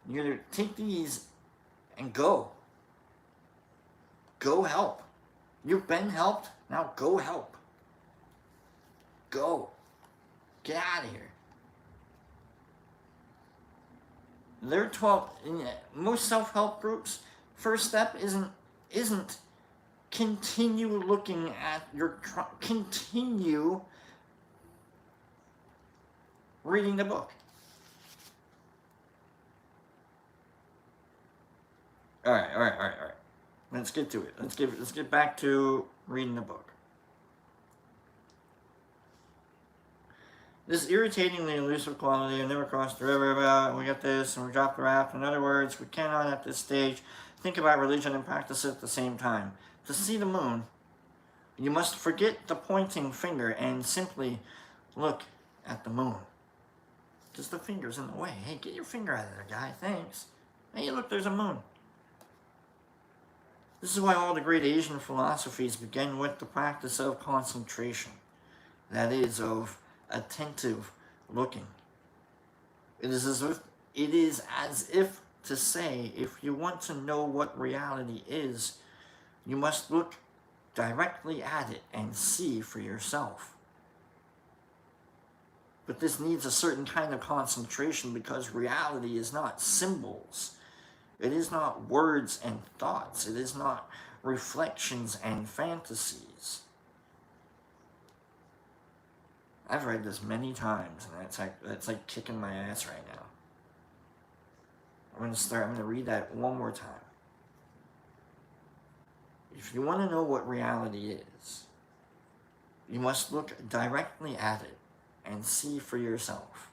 You either take these and go. Go help. You've been helped, now go help. Go. Get out of here. There are 12, in most self-help groups, first step isn't continue looking at continue reading the book. All right. Let's get to it. Let's get back to reading the book. This irritatingly elusive quality of never crossed the river, we got this, and we dropped the raft. In other words, we cannot at this stage think about religion and practice it at the same time. To see the moon, you must forget the pointing finger and simply look at the moon. Because the finger's in the way. Hey, get your finger out of there, guy. Thanks. Hey, look, there's a moon. This is why all the great Asian philosophies begin with the practice of concentration. That is, of attentive looking. It is as if to say, if you want to know what reality is, you must look directly at it and see for yourself. But this needs a certain kind of concentration because reality is not symbols. It is not words and thoughts. It is not reflections and fantasies. I've read this many times, and that's like kicking my ass right now. I'm going to read that one more time. If you want to know what reality is, you must look directly at it and see for yourself.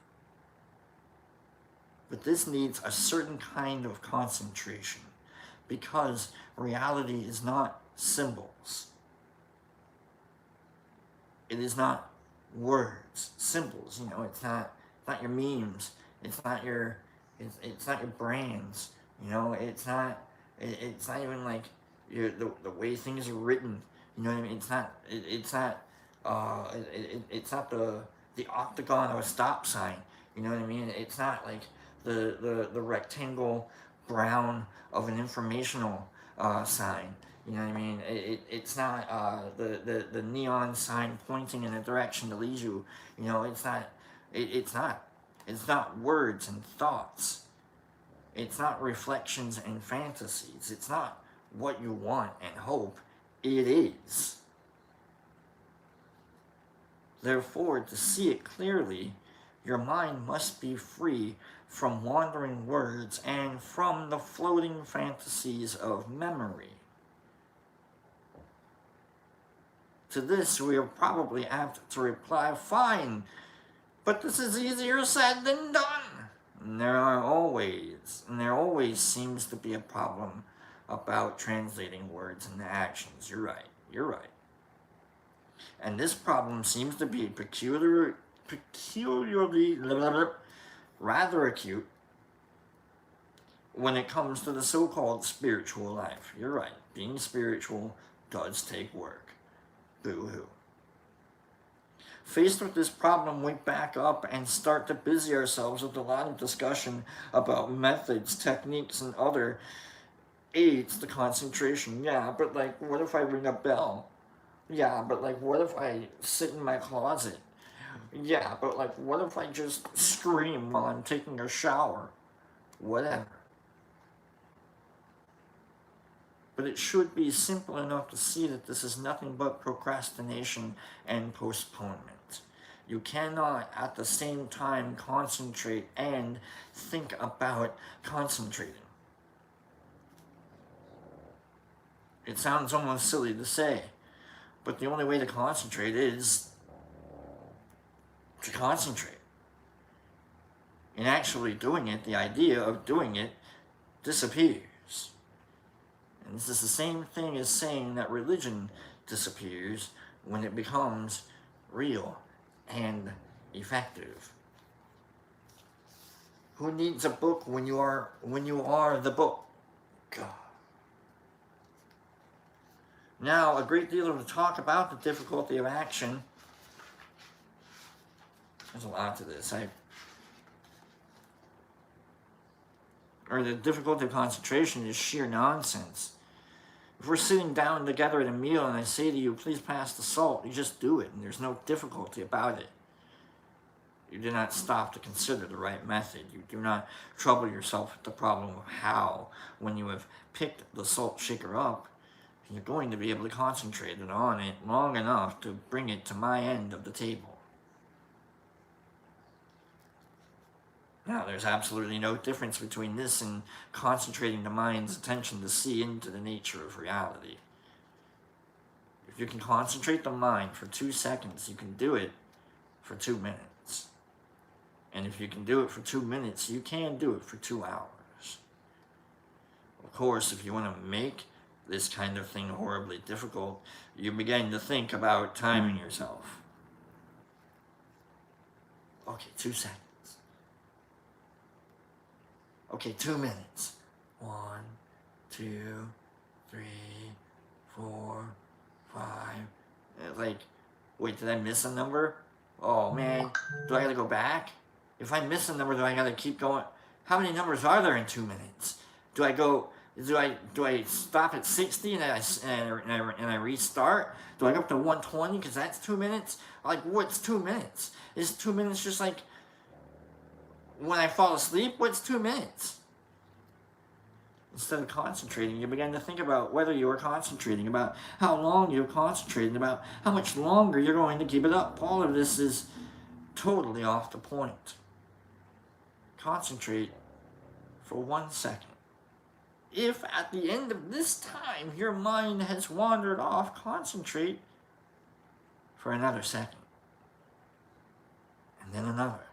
But this needs a certain kind of concentration, because reality is not symbols. It is not words, symbols. It's not your memes. It's not your brands. It's not even like the way things are written. You know what I mean? It's not the octagon of a stop sign. You know what I mean? It's not like the rectangle brown of an informational sign. You know what I mean? It's not the neon sign pointing in a direction to lead you. It's not words and thoughts. It's not reflections and fantasies. It's not what you want and hope. It is. Therefore, to see it clearly, your mind must be free from wandering words and from the floating fantasies of memory. To this, we are probably apt to reply, fine, but this is easier said than done. And there always seems to be a problem about translating words into actions. You're right. And this problem seems to be peculiarly rather acute when it comes to the so-called spiritual life. You're right. Being spiritual does take work. Boo-hoo. Faced with this problem, we back up and start to busy ourselves with a lot of discussion about methods, techniques, and other aids to concentration. Yeah, but what if I ring a bell? Yeah, but what if I sit in my closet? Yeah, but what if I just scream while I'm taking a shower? Whatever. But it should be simple enough to see that this is nothing but procrastination and postponement. You cannot at the same time concentrate and think about concentrating. It sounds almost silly to say, but the only way to concentrate is to concentrate. In actually doing it, the idea of doing it disappears. And this is the same thing as saying that religion disappears when it becomes real and effective. Who needs a book when you are the book? God. Now, a great deal of the talk about the difficulty of action. There's a lot to this. Or the difficulty of concentration is sheer nonsense. If we're sitting down together at a meal and I say to you, please pass the salt, you just do it, and there's no difficulty about it. You do not stop to consider the right method. You do not trouble yourself with the problem of how, when you have picked the salt shaker up, you're going to be able to concentrate on it long enough to bring it to my end of the table. Now, there's absolutely no difference between this and concentrating the mind's attention to see into the nature of reality. If you can concentrate the mind for 2 seconds, you can do it for 2 minutes. And if you can do it for 2 minutes, you can do it for 2 hours. Of course, if you want to make this kind of thing horribly difficult, you begin to think about timing yourself. Okay, 2 seconds. Okay, 2 minutes. 1, 2, 3, 4, 5. Wait, did I miss a number? Oh man, do I gotta go back? If I miss a number, do I gotta keep going? How many numbers are there in 2 minutes? Do I stop at 60 and I restart? Do I go up to 120 because that's 2 minutes? What's 2 minutes? Is 2 minutes just like when I fall asleep? What's 2 minutes? Instead of concentrating, you begin to think about whether you are concentrating, about how long you're concentrating, about how much longer you're going to keep it up. All of this is totally off the point. Concentrate for 1 second. If at the end of this time your mind has wandered off, concentrate for another second. And then another.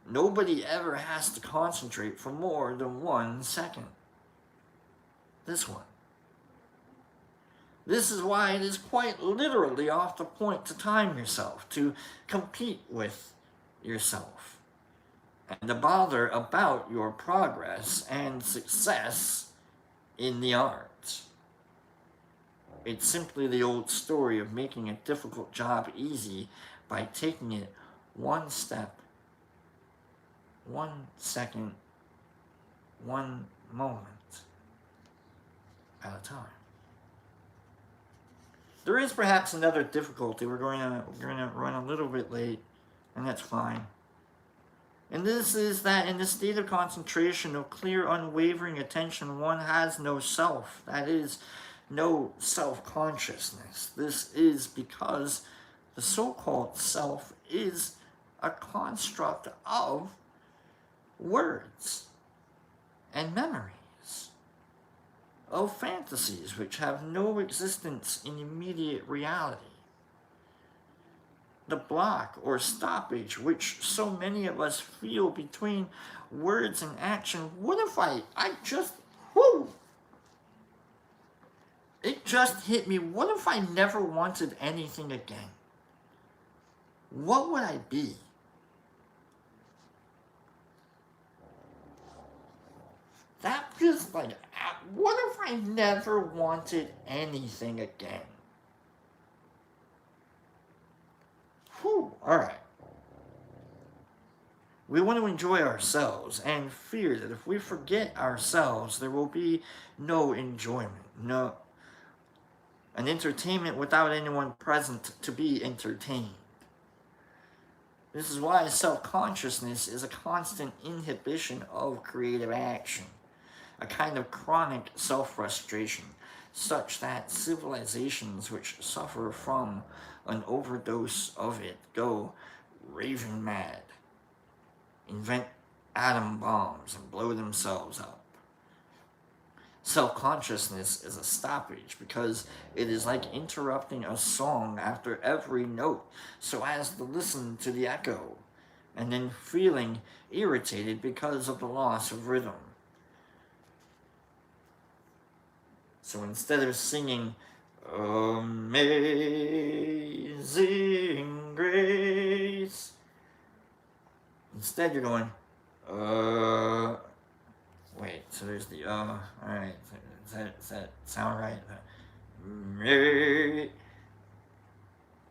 Nobody ever has to concentrate for more than 1 second. This one. This is why it is quite literally off the point to time yourself, to compete with yourself, and to bother about your progress and success in the arts. It's simply the old story of making a difficult job easy by taking it 1 step, 1 second, 1 moment at a time. There is perhaps another difficulty. We're going to run a little bit late, and that's fine. And this is that in the state of concentration, of clear, unwavering attention, one has no self. That is, no self-consciousness. This is because the so-called self is a construct of words and memories, of fantasies which have no existence in immediate reality. The block or stoppage which so many of us feel between words and action. What if I just, it just hit me. What if I never wanted anything again? What would I be? That just like, what if I never wanted anything again? Alright. We want to enjoy ourselves and fear that if we forget ourselves, there will be no enjoyment, no an entertainment without anyone present to be entertained. This is why self-consciousness is a constant inhibition of creative action, a kind of chronic self-frustration, such that civilizations which suffer from an overdose of it go raving mad, invent atom bombs, and blow themselves up. Self-consciousness is a stoppage because it is like interrupting a song after every note so as to listen to the echo, and then feeling irritated because of the loss of rhythm. So instead of singing Amazing Grace, instead you're going, wait, so there's the, alright, does that sound right?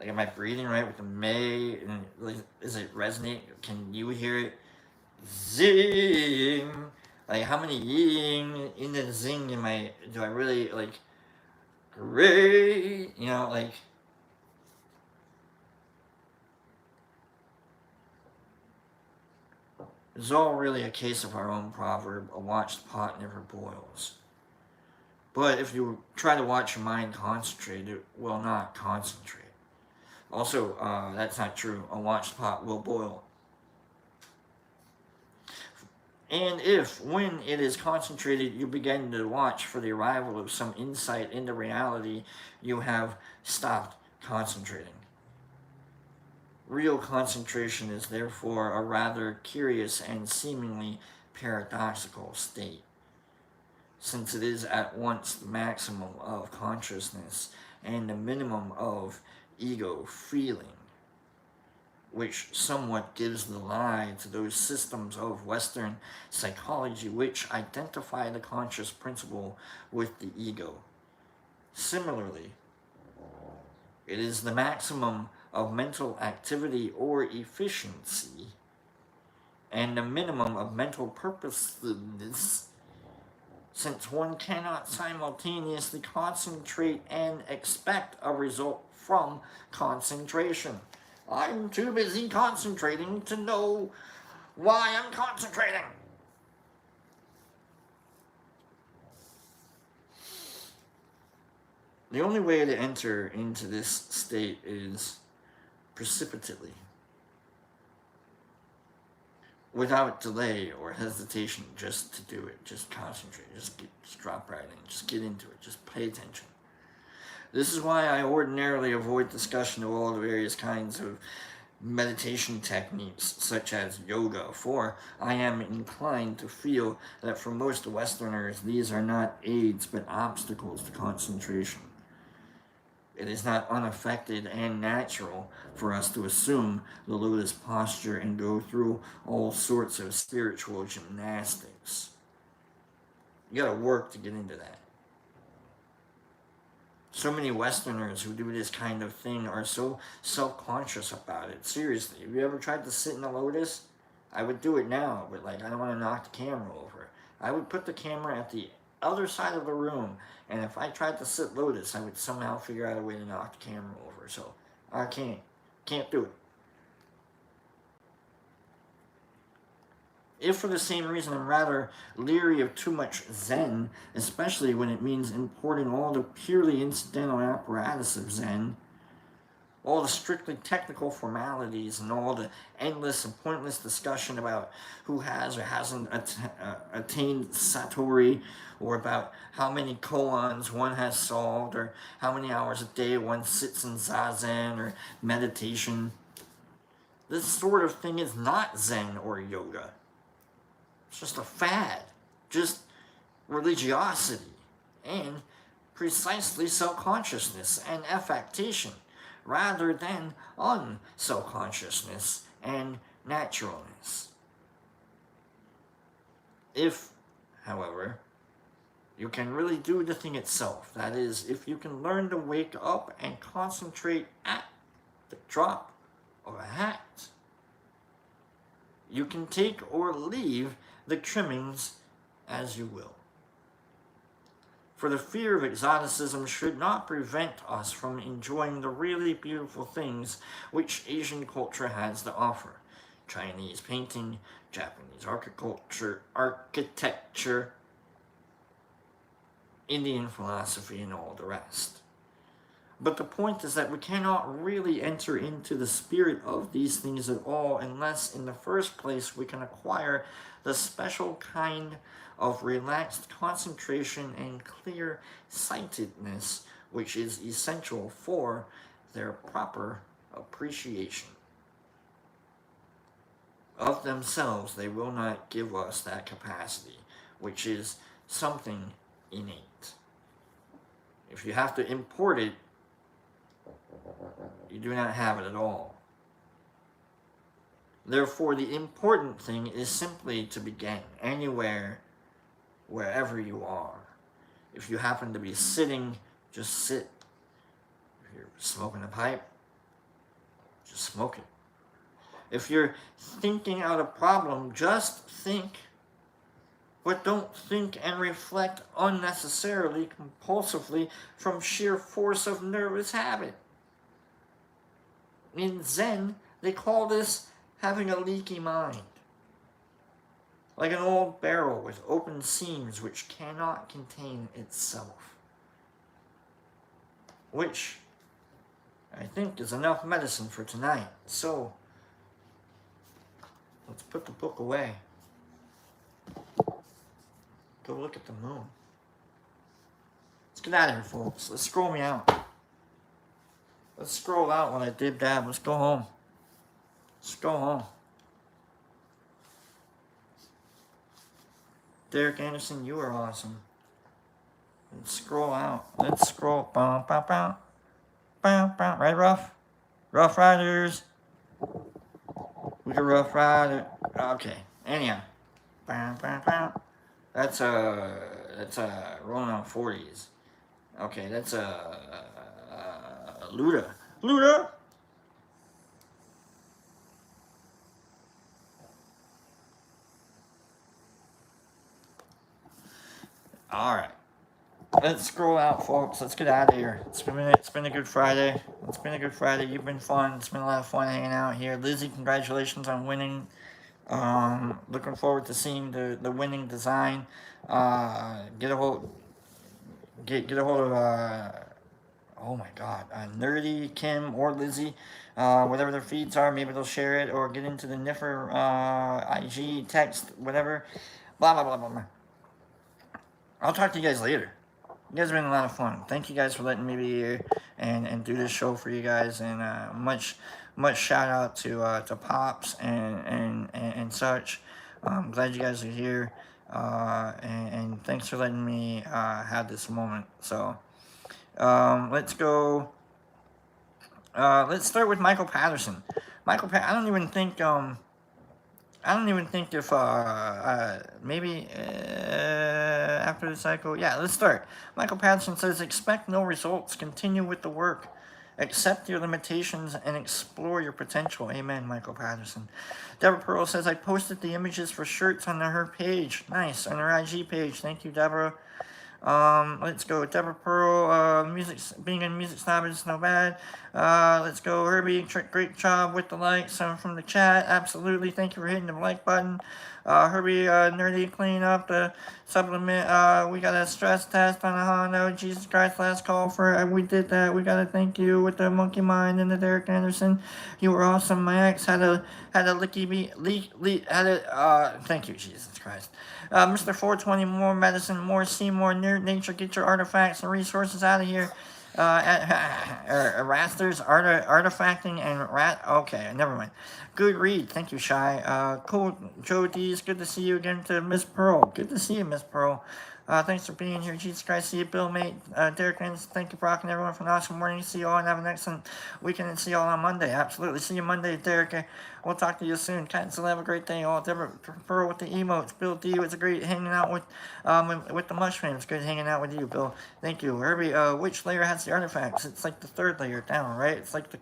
Like, am I breathing right with the may? And like, is it resonate? Can you hear it? Zing! Like, how many ying in the zing do I really, like, great? You know, like, it's all really a case of our own proverb, a watched pot never boils. But if you try to watch your mind concentrate, it will not concentrate. Also, that's not true. A watched pot will boil. And if, when it is concentrated, you begin to watch for the arrival of some insight into reality, you have stopped concentrating. Real concentration is therefore a rather curious and seemingly paradoxical state, since it is at once the maximum of consciousness and the minimum of ego feeling, which somewhat gives the lie to those systems of Western psychology which identify the conscious principle with the ego. Similarly, it is the maximum of mental activity or efficiency and the minimum of mental purposiveness, since one cannot simultaneously concentrate and expect a result from concentration. I'm too busy concentrating to know why I'm concentrating. The only way to enter into this state is precipitately, without delay or hesitation, just to do it. Just concentrate. Just drop right in. Just get into it. Just pay attention. This is why I ordinarily avoid discussion of all the various kinds of meditation techniques, such as yoga, for I am inclined to feel that for most Westerners, these are not aids but obstacles to concentration. It is not unaffected and natural for us to assume the lotus posture and go through all sorts of spiritual gymnastics. You gotta work to get into that. So many Westerners who do this kind of thing are so self-conscious about it. Seriously, have you ever tried to sit in a lotus? I would do it now, but like I don't want to knock the camera over. I would put the camera at the other side of the room, and if I tried to sit lotus, I would somehow figure out a way to knock the camera over. So I can't do it. If for the same reason I'm rather leery of too much Zen, especially when it means importing all the purely incidental apparatus of Zen, all the strictly technical formalities and all the endless and pointless discussion about who has or hasn't attained Satori, or about how many koans one has solved, or how many hours a day one sits in Zazen or meditation. This sort of thing is not Zen or yoga. It's just a fad, just religiosity, and precisely self-consciousness and affectation, rather than unself-consciousness and naturalness. If, however, you can really do the thing itself, that is, if you can learn to wake up and concentrate at the drop of a hat, you can take or leave the trimmings as you will. For the fear of exoticism should not prevent us from enjoying the really beautiful things which Asian culture has to offer. Chinese painting, Japanese architecture, Indian philosophy, and all the rest. But the point is that we cannot really enter into the spirit of these things at all unless, in the first place, we can acquire the special kind of relaxed concentration and clear-sightedness which is essential for their proper appreciation. Of themselves, they will not give us that capacity, which is something innate. If you have to import it, you do not have it at all. Therefore, the important thing is simply to begin anywhere, wherever you are. If you happen to be sitting, just sit. If you're smoking a pipe, just smoke it. If you're thinking out a problem, just think. But don't think and reflect unnecessarily, compulsively, from sheer force of nervous habit. In Zen, they call this having a leaky mind. Like an old barrel with open seams which cannot contain itself. Which, I think, is enough medicine for tonight. So, let's put the book away. Go look at the moon. Let's get out of here, folks. Let's scroll me out. Let's scroll out when I did that. Let's go home. Let's go home. Derek Anderson, you are awesome. Let's scroll out. Let's scroll. Bow, bow, bow. Bow, bow. Right, Rough? Rough Riders. We can Rough Rider. Okay. Anyhow. Bow, bow, bow. That's rolling on 40s. Okay, that's Luda. Luda! Alright. Let's scroll out, folks. Let's get out of here. It's been a good Friday. It's been a good Friday. You've been fun. It's been a lot of fun hanging out here. Lizzie, congratulations on winning. Looking forward to seeing the winning design. Get a hold of oh my God, Nerdy, Kim, or Lizzie, whatever their feeds are, maybe they'll share it or get into the Niffer IG text, whatever. Blah blah blah blah blah. I'll talk to you guys later. You guys have been a lot of fun. Thank you guys for letting me be here and do this show for you guys. And much shout out to Pops and such. I'm glad you guys are here. And thanks for letting me have this moment. So let's go. Let's start with Michael Patterson. I don't even think if maybe after the cycle. Yeah, let's start. Michael Patterson says, expect no results. Continue with the work. Accept your limitations and explore your potential. Amen, Michael Patterson. Deborah Pearl says, I posted the images for shirts on her page. Nice, on her IG page. Thank you, Deborah. Let's go. Deborah Pearl, being in music snob is no bad. Let's go. Herbie, great job with the likes from the chat. Absolutely. Thank you for hitting the like button. Herbie, nerdy, clean up the supplement. We got a stress test on a Honda. Jesus Christ, last call for we did that. We gotta thank you with the Monkey Mind and the Derek Anderson. You were awesome. My ex had a licky thank you, Jesus Christ. Mr. 420, more medicine, more Seymour, nature, get your artifacts and resources out of here. Rasters, artifacting, and okay, never mind. Good read, thank you, Shy. Cool, Joe D's, good to see you again. To Miss Pearl, good to see you, Miss Pearl. Thanks for being here. Jesus Christ, see you, Bill, mate. Derek, thank you, Brock, and everyone for an awesome morning. See you all and have an excellent weekend, and see you all on Monday. Absolutely. See you Monday, Derek. We'll talk to you soon. Cancel, have a great day. All Deborah Pearl with the emotes. Bill D, it's a great hanging out with the mushrooms. Good hanging out with you, Bill. Thank you. Herbie, which layer has the artifacts? It's like the third layer down, right? It's like the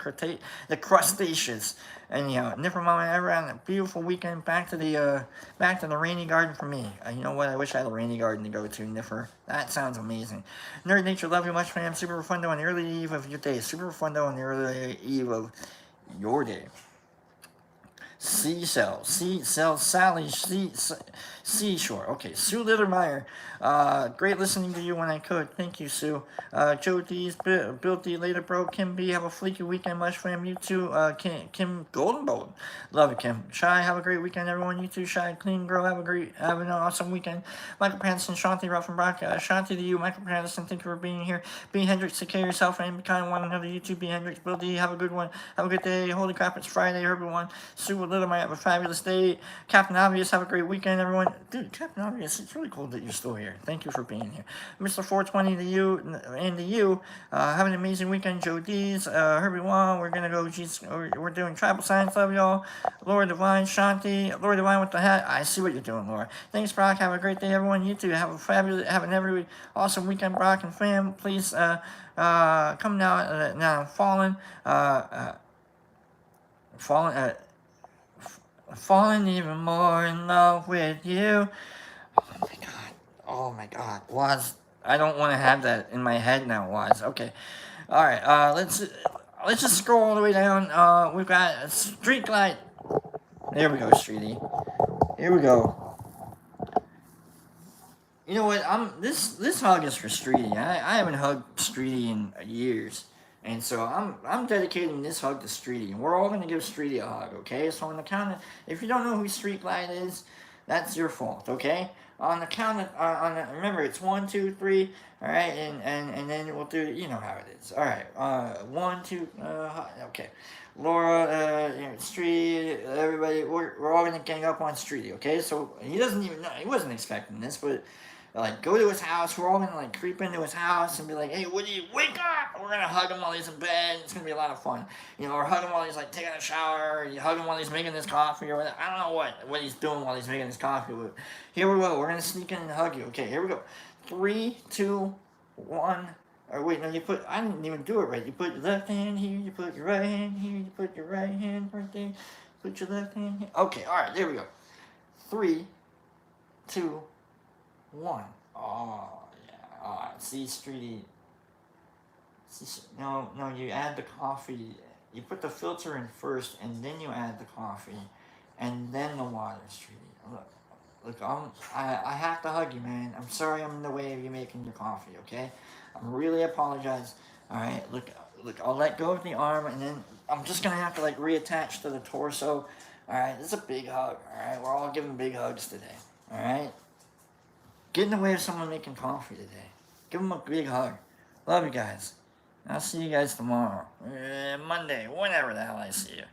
crustaceous. And Niffer Mama and everyone, a beautiful weekend. Back to the rainy garden for me. You know what? I wish I had a rainy garden to go to, Niffer. That sounds amazing. Nerd Nature, love you much, fam. Super Fundo on the early eve of your day. Super Fundo on the early eve of your day. Seashell, Sally, Seashore. Okay, Sue Littermeyer. Great listening to you when I could. Thank you, Sue. Joe D's, Bill D, later, bro. Kim B, have a fleeky weekend, much fam. You too. Kim Goldenbolt. Love you, Kim. Shy, have a great weekend, everyone. You too, Shy. Clean girl, have an awesome weekend. Michael Patterson, Shanti, Ruff and Brock. Shanti to you, Michael Patterson. Thank you for being here. B. Hendricks, take care of yourself and be kind to one another. You too, B. Hendricks. Bill D, have a good one. Have a good day. Holy crap, it's Friday, everyone. Sue Little might have a fabulous day. Captain Obvious, have a great weekend, everyone. Dude, Captain Obvious, it's really cool that you're still here. Thank you for being here. Mr. 420 to you and to you. Have an amazing weekend, Joe D's. Herbie Wong, we're gonna go. We're doing tribal science. Love y'all. Laura Divine, Shanti, Laura Divine with the hat. I see what you're doing, Laura. Thanks, Brock. Have a great day, everyone. You too. Have an every awesome weekend, Brock and fam. Please come now. Now I'm falling even more in love with you. Oh my god, Waz, I don't want to have that in my head now, Waz. Okay, all right. Let's just scroll all the way down. We've got Street Glide. There we go, Streety. Here we go. You know what? This hug is for Streety. I haven't hugged Streety in years. And so I'm dedicating this hug to Streety. And we're all going to give Streety a hug, okay? So on the count of, if you don't know who Street Glide is, that's your fault, okay? On the count of, remember, it's 1, 2, 3, all right? And then we'll do, you know how it is. All right, 1, 2, okay. Laura, Streety, everybody, we're all going to gang up on Streety, okay? So he doesn't even know, he wasn't expecting this, but like, go to his house. We're all gonna like creep into his house and be like, "Hey, Woody, wake up!" We're gonna hug him while he's in bed. It's gonna be a lot of fun, or hug him while he's like taking a shower. Or you hug him while he's making his coffee, or whatever. I don't know what he's doing while he's making his coffee. But here we go. We're gonna sneak in and hug you. Okay, here we go. 3, 2, 1. Or wait, no, I didn't even do it right. You put your left hand here. You put your right hand here. You put your right hand right there. Put your left hand here. Okay, all right, there we go. 3, 2, 1. Oh, yeah. See, Streety. No, you add the coffee. You put the filter in first, and then you add the coffee, and then the water, Streety. Look, I have to hug you, man. I'm sorry I'm in the way of you making your coffee, okay? I really apologize. All right, look, I'll let go of the arm, and then I'm just gonna have to like reattach to the torso. All right, this is a big hug. All right, we're all giving big hugs today. All right, get in the way of someone making coffee today. Give them a big hug. Love you guys. I'll see you guys tomorrow, Monday, whenever the hell I see you.